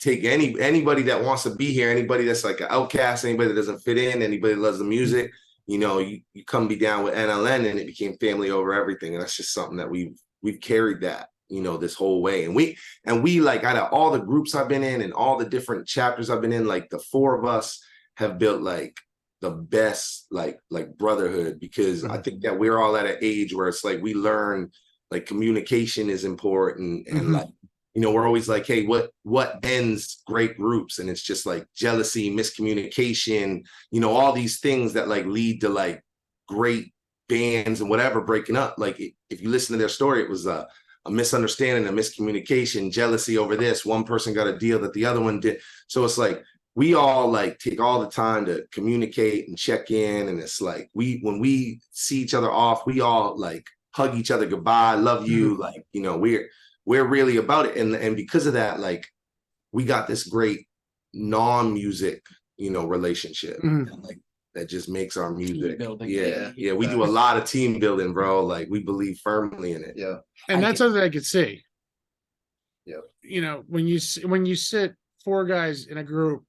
anybody that wants to be here, anybody that's like an outcast, anybody that doesn't fit in, anybody that loves the music, you come be down with NLN, and it became family over everything. And that's just something that we've carried that, this whole way. And we like, out of all the groups I've been in and all the different chapters I've been in, like the four of us have built like the best like brotherhood, because I think that we're all at an age where it's like we learn like communication is important, and like, we're always like, hey, what ends great groups? And it's just like jealousy, miscommunication, all these things that like lead to like great bands and whatever breaking up. Like if you listen to their story, it was a misunderstanding, a miscommunication, jealousy over this. One person got a deal that the other one did. So it's like we all like take all the time to communicate and check in. And it's like when we see each other off, we all like hug each other goodbye, love you. Like, we're really about it. And because of that, like we got this great non-music, relationship. Like that just makes our music. Yeah. We do a lot of team building, bro. Like we believe firmly in it. Yeah. And that's something I could see. Yeah. When you sit four guys in a group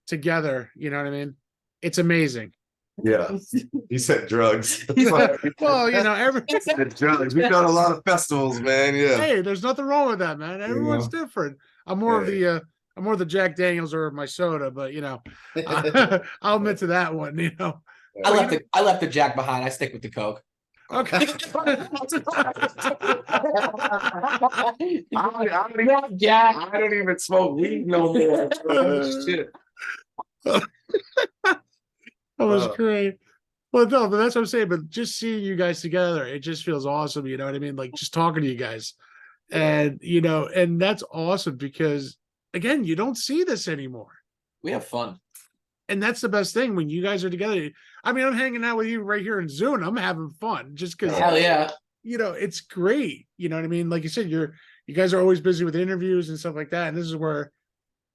together, you know what I mean? It's amazing. Yeah. He said drugs. Well, every drugs. We've done a lot of festivals, man. Yeah. Hey, there's nothing wrong with that, man. Everyone's different. I'm more of the Jack Daniels or my soda, but I'll admit to that one, I left the Jack behind. I stick with the Coke. Okay. I don't even smoke weed no more. Shit. That was great. Well, no, but that's what I'm saying. But just seeing you guys together, it just feels awesome. You know what I mean? Like just talking to you guys, and and that's awesome because again, you don't see this anymore. We have fun, and that's the best thing when you guys are together. I mean, I'm hanging out with you right here in Zoom. I'm having fun just because. Hell yeah! It's great. You know what I mean? Like you said, you guys are always busy with interviews and stuff like that, and this is where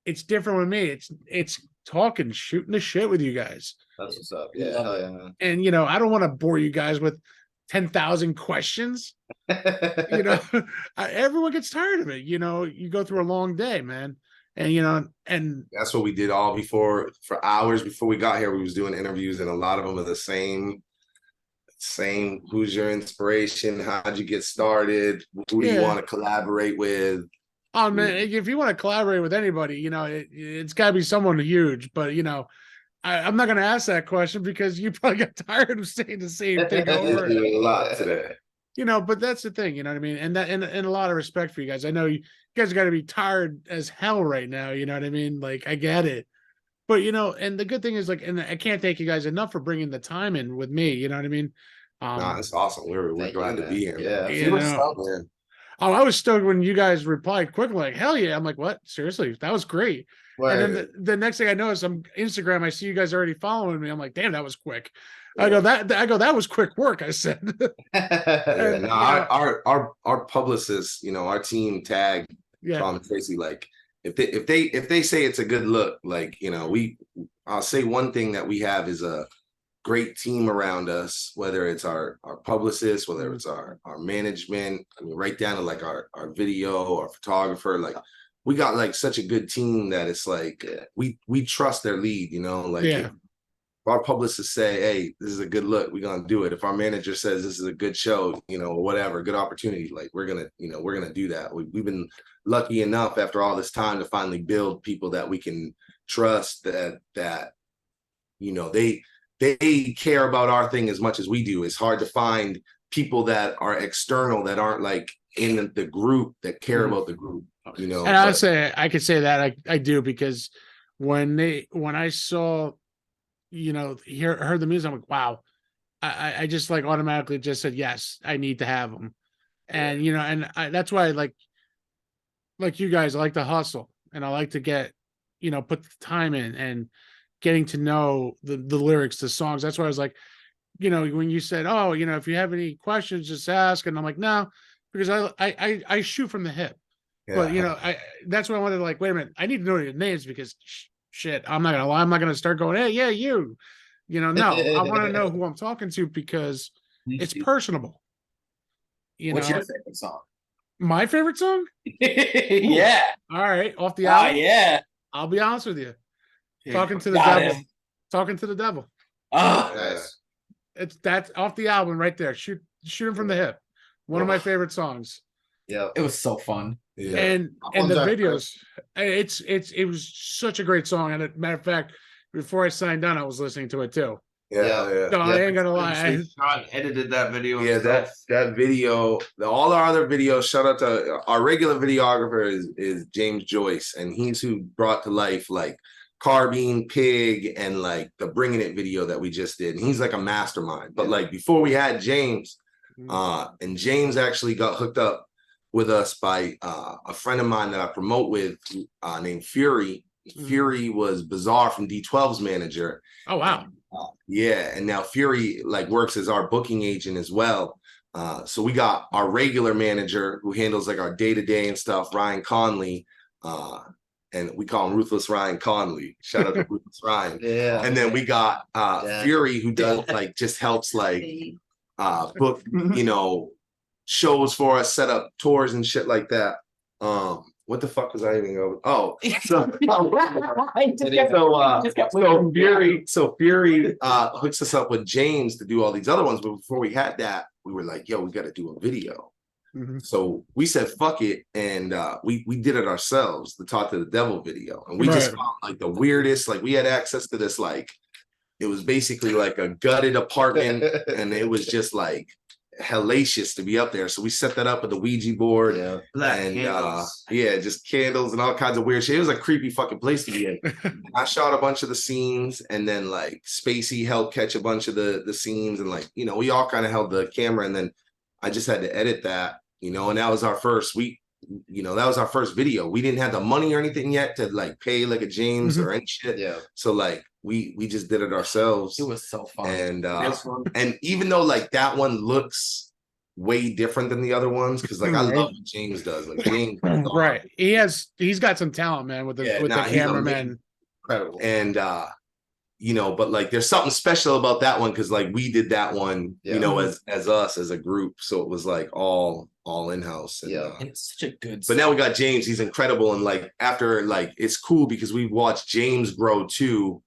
it's different with me. It's talking, shooting the shit with you guys. That's what's up. Yeah, hell yeah, man. And I don't want to bore you guys with 10,000 questions. Everyone gets tired of it. You go through a long day, man. And and that's what we did all for hours before we got here. We was doing interviews, and a lot of them are the same. Who's your inspiration? How'd you get started? Who do you want to collaborate with? Oh man, if you want to collaborate with anybody, it's got to be someone huge. But I'm not going to ask that question because you probably got tired of saying the same thing over. A lot today. But that's the thing. You know what I mean? And that, and a lot of respect for you guys. I know you guys got to be tired as hell right now. You know what I mean? Like I get it. But and the good thing is and I can't thank you guys enough for bringing the time in with me. You know what I mean? That's awesome. We're glad to be here. Yeah. Oh, I was stoked when you guys replied quickly, like, hell yeah. I'm like, what? Seriously? That was great. Right. And then the next thing I noticed, on Instagram, I see you guys already following me. I'm like, damn, that was quick. Yeah. That was quick work, I said. And, our publicists, our team tag Tom and Tracy, like if they say it's a good look, like, I'll say one thing that we have is a great team around us, whether it's our publicist, whether it's our management, right down to like our video, our photographer. Like we got like such a good team that it's like we trust their lead, if our publicists say, hey, this is a good look, we're gonna do it. If our manager says this is a good show, or whatever, good opportunity, like we're gonna do that. We've been lucky enough after all this time to finally build people that we can trust, that they care about our thing as much as we do. It's hard to find people that are external, that aren't like in the group, that care about the group, And I could say that I do, because when I saw, heard the music, I'm like, wow, I just like automatically just said, yes, I need to have them. And, that's why I like you guys, I like to hustle, and I like to get, put the time in and getting to know the lyrics, the songs. That's why I was like, when you said, oh, if you have any questions, just ask. And I'm like, no, because I shoot from the hip. Yeah. But that's what I wanted. Like, wait a minute, I need to know your names because shit, I'm not gonna lie, I'm not gonna start going, hey, yeah, you. No, I want to know who I'm talking to because it's personable. What's your favorite song? My favorite song? Yeah. All right, off the album. Yeah. I'll be honest with you. Yeah, Talking to the got devil. him. Talking to the devil. Oh, Nice. That's off the album right there. Shooting from the hip. One of my favorite songs. Yeah. it was so fun. Yeah. And That the one's our videos, it was such a great song. And as a matter of fact, before I signed on, I was listening to it too. Yeah. No, I ain't gonna lie. Sean edited that video. Yeah, himself. that video, all our other videos, shout out to our regular videographer is James Joyce, and he's who brought to life like Carbine, Pig, and like the Bringing It video that we just did. And he's like a mastermind. But like before we had James, and James actually got hooked up with us by a friend of mine that I promote with named Fury. Fury was Bizarre from D12's manager. Oh wow. Yeah, and now Fury like works as our booking agent as well. So we got our regular manager who handles like our day-to-day and stuff, Ryan Conley, and we call him Ruthless Ryan Conley. Shout out to Ruthless Ryan. Yeah. And then we got Yeah. Fury who does like just helps like book shows for us, set up tours and shit like that. What the fuck was I even going? Oh, so Fury hooks us up with James to do all these other ones. But before we had that, we were like, yo, we got to do a video. So we said, fuck it. And we did it ourselves, the Talk to the Devil video. And we just found like the weirdest, like we had access to this, like, it was basically like a gutted apartment. And it was just like hellacious to be up there. So we set that up with the Ouija board. Yeah. And just candles and all kinds of weird shit. It was a creepy fucking place to be in. I shot a bunch of the scenes, and then like Spacey helped catch a bunch of the scenes, and like, we all kind of held the camera, and then I just had to edit that, and that was our first week. That was our first video. We didn't have the money or anything yet to like pay like a James or any shit. Yeah. So like we just did it ourselves. It was so fun. And fun. and even though like that one looks way different than the other ones, because like I love what James does. Like James, right. He's got some talent, man, with the the cameraman. Incredible. And but like there's something special about that one because like we did that one, as us as a group. So it was like all in-house. And, and it's such a good but now we got James, he's incredible. And like after like it's cool because we've watched James grow too.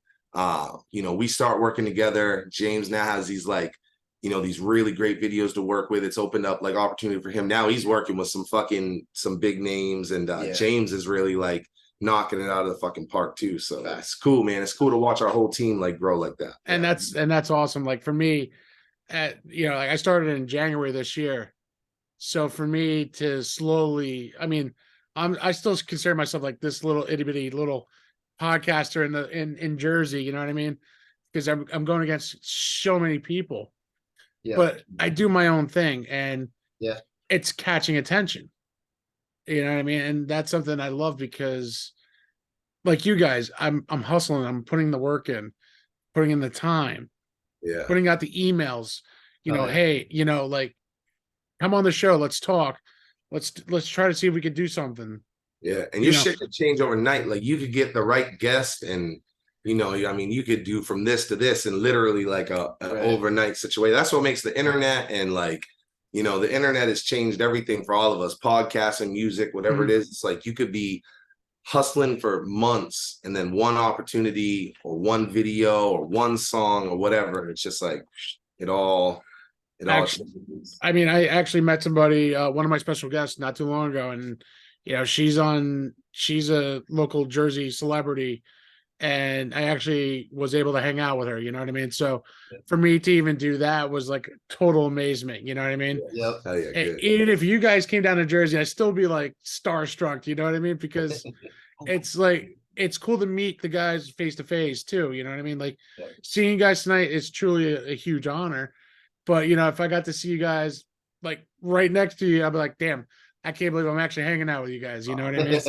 We start working together. James now has these like, these really great videos to work with. It's opened up like opportunity for him. Now he's working with some big names, and James is really like knocking it out of the fucking park too. So it's cool, man. It's cool to watch our whole team like grow like that. And that's awesome. Like for me, like I started in January this year. So for me to slowly, I mean, I still consider myself like this little itty bitty little podcaster in Jersey, you know what I mean? Because I'm going against so many people. Yeah. But I do my own thing, and it's catching attention. You know what I mean? And that's something I love because, like you guys, I'm hustling. I'm putting the work in, putting in the time, putting out the emails. Hey, like, come on the show. Let's talk. Let's try to see if we could do something. Yeah, and your shit could change overnight. Like you could get the right guest, and you could do from this to this, and literally like an overnight situation. That's what makes the internet, and like. The internet has changed everything for all of us, podcasting, music, whatever it is. It's like you could be hustling for months, and then one opportunity or one video or one song or whatever. It's just like it all changes. I mean, I actually met somebody, one of my special guests not too long ago, and she's a local Jersey celebrity. And I actually was able to hang out with her, you know what I mean? So for me to even do that was like total amazement, you know what I mean? Yep. Oh, yeah, good. Even if you guys came down to Jersey, I'd still be like starstruck, you know what I mean? Because it's like, it's cool to meet the guys face to face too, you know what I mean? Like seeing you guys tonight is truly a huge honor. But, if I got to see you guys like right next to you, I'd be like, damn, I can't believe I'm actually hanging out with you guys. You know what I mean?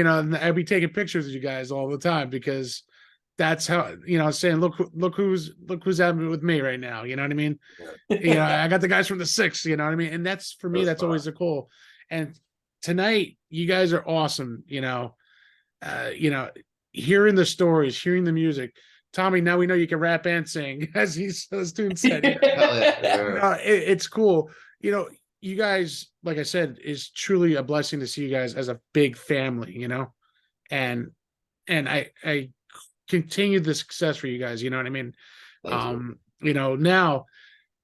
And I'd be taking pictures of you guys all the time because that's how, saying, look who's at me with me right now. You know what I mean? I got the guys from the Six, you know what I mean? And that's, for me, that's always the cool. And tonight, you guys are awesome. Hearing the stories, hearing the music. Tommie, now we know you can rap and sing, as Toon said. It's cool. You guys, like I said, is truly a blessing to see you guys as a big family, and I continue the success for you guys. You know what I mean? Now,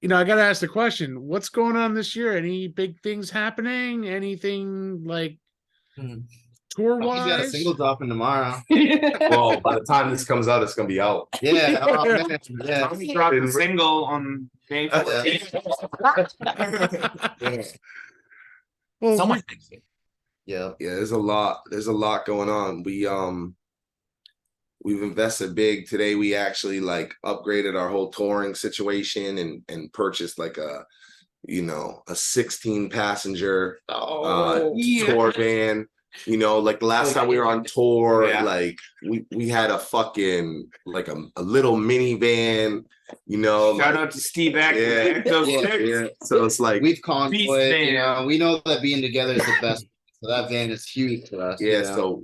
I got to ask the question, what's going on this year? Any big things happening? Anything like tour wise? He's got a single dropping tomorrow. Well, by the time this comes out, it's gonna be out. Yeah. Tommie dropped a single on May 14th. Well, So much. Yeah. There's a lot going on. We've invested big. Today we actually upgraded our whole touring situation and purchased a 16 passenger tour van. The last time we were on tour, we had a fucking a little minivan, Shout out to Steve Acker. So it's we've convoyed, we know that being together is the best. So that van is huge for us. So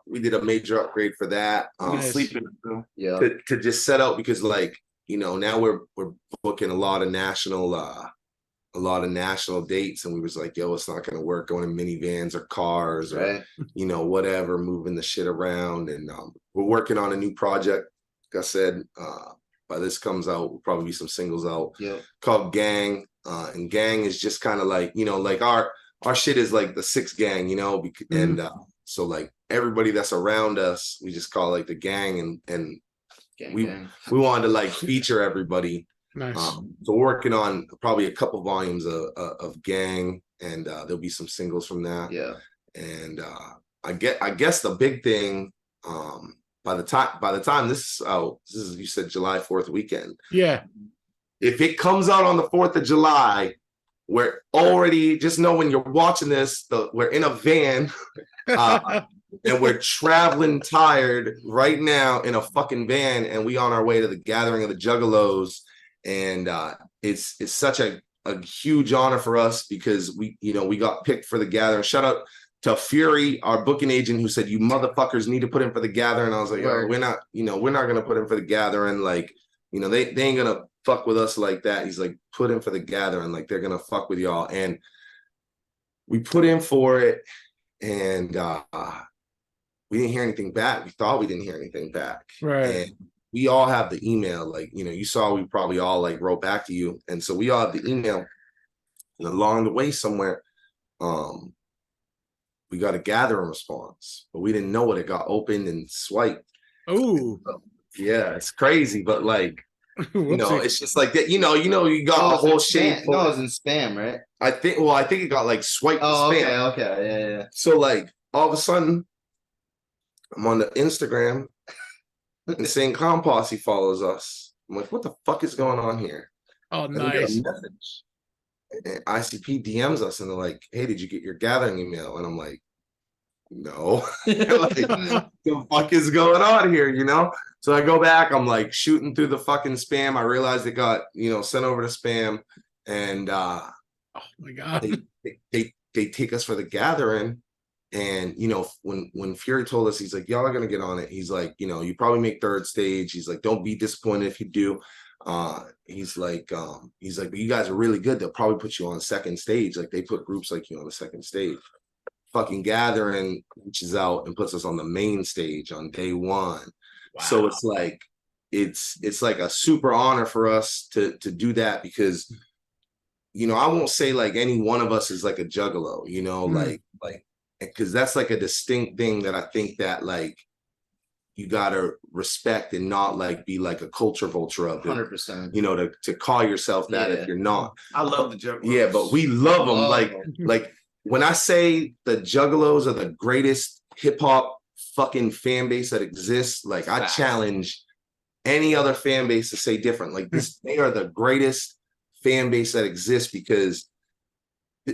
we did a major upgrade for that. Sleeping too. Yeah. To just set out because now we're booking a lot of national dates, and we was like, yo, it's not gonna work going in minivans or cars or whatever, moving the shit around. And we're working on a new project. Like I said, by this comes out, will probably be some singles out called Gang. And Gang is just kind of our shit is the Six Gang, and so everybody that's around us, we just call the gang, and we wanted to feature everybody. Nice. So we're working on probably a couple volumes of Gang, and there'll be some singles from that. Yeah. And I guess the big thing, by the time this is out, this is, you said July 4th weekend. Yeah. If it comes out on the 4th of July, we're already, just know when you're watching this, we're in a van and we're traveling tired right now in a fucking van, and we on our way to the gathering of the Juggalos. And it's such a huge honor for us because we got picked for the gathering. Shout out to Fury, our booking agent, who said, you motherfuckers need to put in for the gathering. And I was like, oh, we're not gonna put in for the gathering. They ain't gonna fuck with us like that. He's like, put in for the gathering, they're gonna fuck with y'all. And we put in for it, and we didn't hear anything back. We thought we didn't hear anything back. Right. And we all have the email, you saw, we probably all wrote back to you. And so we all have the email, and along the way somewhere, we got a gathering response, but we didn't know it. It got opened and swiped. Oh, yeah, it's crazy, but it's just that, you got the whole shit. No, it's in spam, right? I think it got swiped. Oh, to spam. okay, yeah. So all of a sudden, I'm on the Instagram, and saying Clown Posse follows us. I'm like, what the fuck is going on here? Oh, and nice. And ICP DMs us, and they're like, hey, did you get your gathering email? And I'm like, no. What the fuck is going on here, So I go back, I'm shooting through the fucking spam. I realized it got, sent over to spam, and oh my God. They take us for the gathering. And when Fury told us, he's like, y'all are gonna get on it. He's like, you probably make third stage. He's like, don't be disappointed if you do. He's like, but you guys are really good. They'll probably put you on second stage. They put groups like you on the second stage. Fucking gathering reaches out and puts us on the main stage on day one. Wow. So it's like a super honor for us to do that, because I won't say any one of us is a juggalo, because that's a distinct thing that I think that you gotta respect and not be a culture vulture of it. 100%. To call yourself that if you're not. I love the Juggalos. Yeah, but we love them. When I say the Juggalos are the greatest hip hop fucking fan base that exists, I challenge any other fan base to say different. They are the greatest fan base that exists, because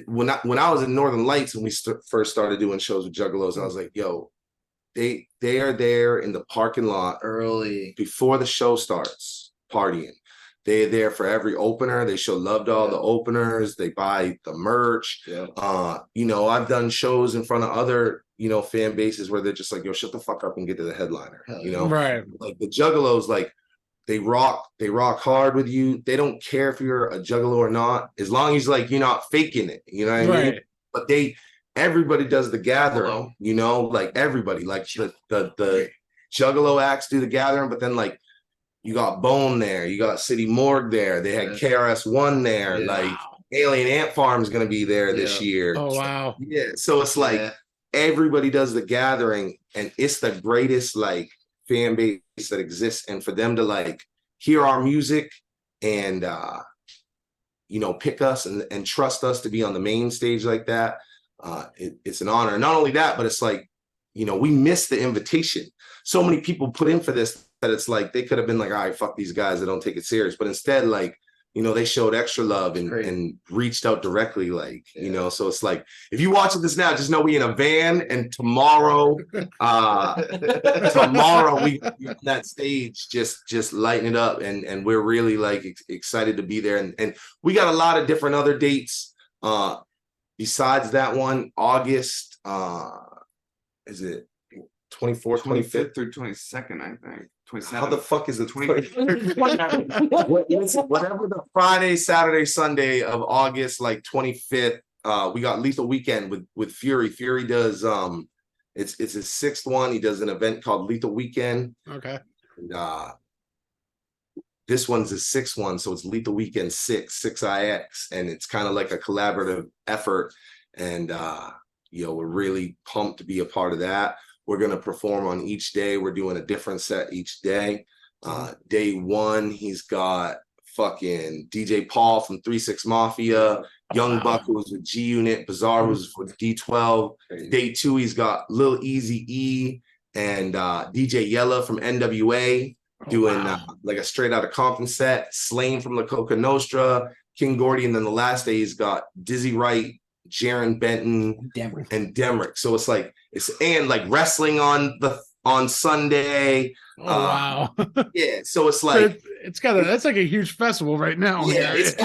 when I was in Northern Lights and we first started doing shows with Juggalos, I was like, yo, they are there in the parking lot early before the show starts partying. They're there for every opener. They show love to all the openers. They buy the merch. You know, I've done shows in front of other, you know, fan bases where they're just like, yo, shut the fuck up and get to the headliner. You know, right? Like the Juggalos, like they rock hard with you. They don't care if you're a Juggalo or not, as long as like you're not faking it. You know what I mean? But everybody does the gathering. You know, like everybody, like the Juggalo acts do the gathering, but then like. You got Bone there. You got City Morgue there. They had KRS-One there. Like Alien Ant Farm is going to be there this year. Oh, wow. Yeah. So it's like everybody does the gathering, and it's the greatest like fan base that exists. And for them to like hear our music and you know, pick us and trust us to be on the main stage like that, it's an honor. And not only that, but it's like, you know, we missed the invitation. So many people put in for this that it's like they could have been like, all right, fuck these guys that don't take it serious. But instead, like, you know, they showed extra love and reached out directly, like, you know, so it's like, if you're watching this now, just know we in a van, and tomorrow we on that stage just lighting it up, and we're really like excited to be there. And we got a lot of different other dates besides that one. August, is it 24th, 25th through 22nd, I think. 27th. How the fuck is it 20th? Whatever the Friday, Saturday, Sunday of August, like 25th, we got Lethal Weekend with Fury. Fury does it's his 6th one. He does an event called Lethal Weekend. Okay. And this one's his 6th one, so it's Lethal Weekend 6ix, and it's kind of like a collaborative effort. And you know, we're really pumped to be a part of that. We're going to perform on each day. We're doing a different set each day. Day 1, he's got fucking DJ Paul from 3 6 Mafia, Young Buck, who's with G Unit, Bizarre, who's with D12. Day 2, he's got Lil Easy E and DJ Yella from NWA doing like a straight out of Compton set. Slain from La Coca Nostra, King Gordy, and then the last day he's got Dizzy Wright, Jaron Benton, and Demrick. So it's like and like wrestling on Sunday. Oh wow. Yeah. So it's like that's like a huge festival right now. Yeah, it's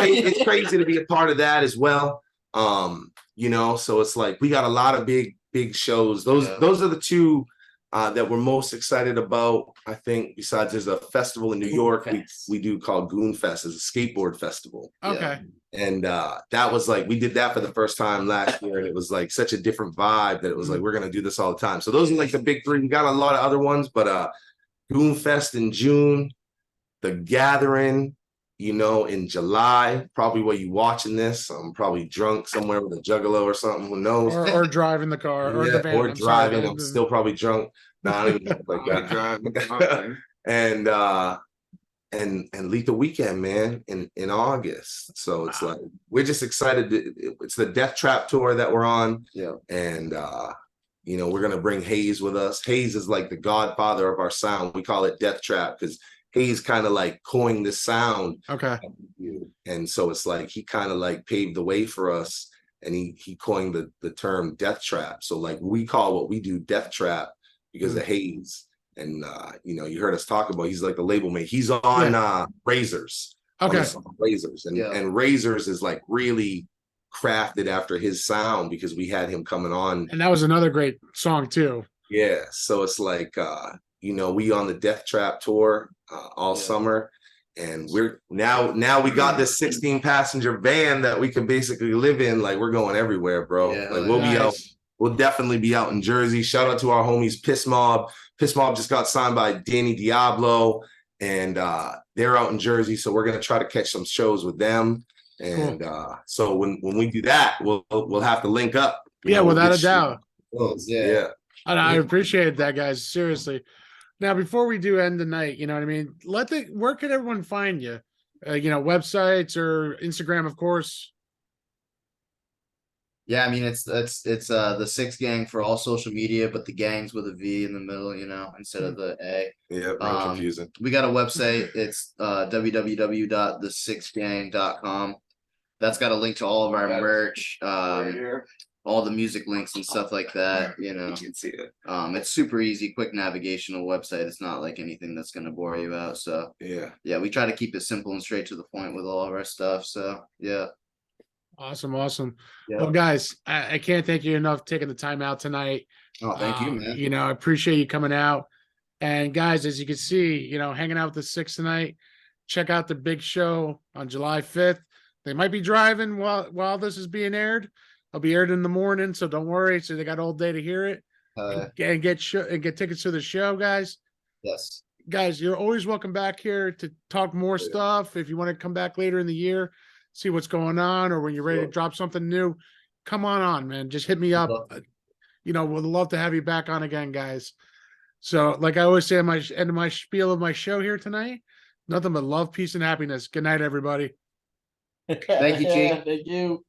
crazy to be a part of that as well. You know, so it's like we got a lot of big shows. Those are the two that we're most excited about. I think besides there's a festival in New York we do called Goon Fest, as a skateboard festival. Okay. And that was like, we did that for the first time last year, and it was like such a different vibe that it was like, we're gonna do this all the time. So those are like the big 3. We got a lot of other ones, but Goon Fest in June, The Gathering, you know, in July, probably where you watching this. I'm probably drunk somewhere with a Juggalo or something, who knows? Or driving the car, or the van. Or driving. I'm still probably drunk. No, I don't even know like that. And Lethal Weekend, man, in August. So it's like we're just excited. It's the Death Trap tour that we're on. Yeah. And you know, we're gonna bring Hayes with us. Hayes is like the godfather of our sound. We call it Death Trap because Hayes kind of like coined this sound. Okay. And so it's like he kind of like paved the way for us, and he coined the term Death Trap. So like we call what we do Death Trap because of Hayes. And you know, you heard us talk about, he's like the label mate. He's on Razors. Okay. Razors. And Razors is like really crafted after his sound because we had him coming on. And that was another great song too. Yeah. So it's like you know, we on the Death Trap tour all summer. And we're now we got this 16 passenger van that we can basically live in. Like we're going everywhere, bro. Yeah, like we'll be out. We'll definitely be out in Jersey. Shout out to our homies Piss Mob. Piss Mob just got signed by Danny Diablo, and they're out in Jersey. So we're gonna try to catch some shows with them. And so when we do that, we'll have to link up. Yeah, without a doubt. Yeah. And I appreciate that, guys. Seriously. Now, before we do end the night, you know what I mean? Where can everyone find you? You know, websites or Instagram, of course. Yeah, I mean it's the 6 Gang for all social media, but the gang's with a V in the middle, you know, instead of the A. Yeah, real confusing. We got a website. It's www.the6gang.com. That's got a link to all of our merch. all the music links and stuff like that. You know, You can see it. it's super easy, quick navigational website. It's not like anything that's gonna bore you out. So Yeah. we try to keep it simple and straight to the point with all of our stuff. So yeah. Awesome. Yeah. Well, guys, I can't thank you enough for taking the time out tonight. Oh, thank you, man. You know, I appreciate you coming out. And guys, as you can see, you know, hanging out with the Six tonight. Check out the big show on July 5th. They might be driving while this is being aired. I'll be aired in the morning, so don't worry. So they got all day to hear it and get tickets to the show, guys. Yes. Guys, you're always welcome back here to talk more stuff. If you want to come back later in the year, see what's going on, or when you're ready to drop something new, come on, man. Just hit me up. You know, we'd love to have you back on again, guys. So, like I always say at my end of my spiel of my show here tonight, nothing but love, peace, and happiness. Good night, everybody. Thank you, Chief. Thank you.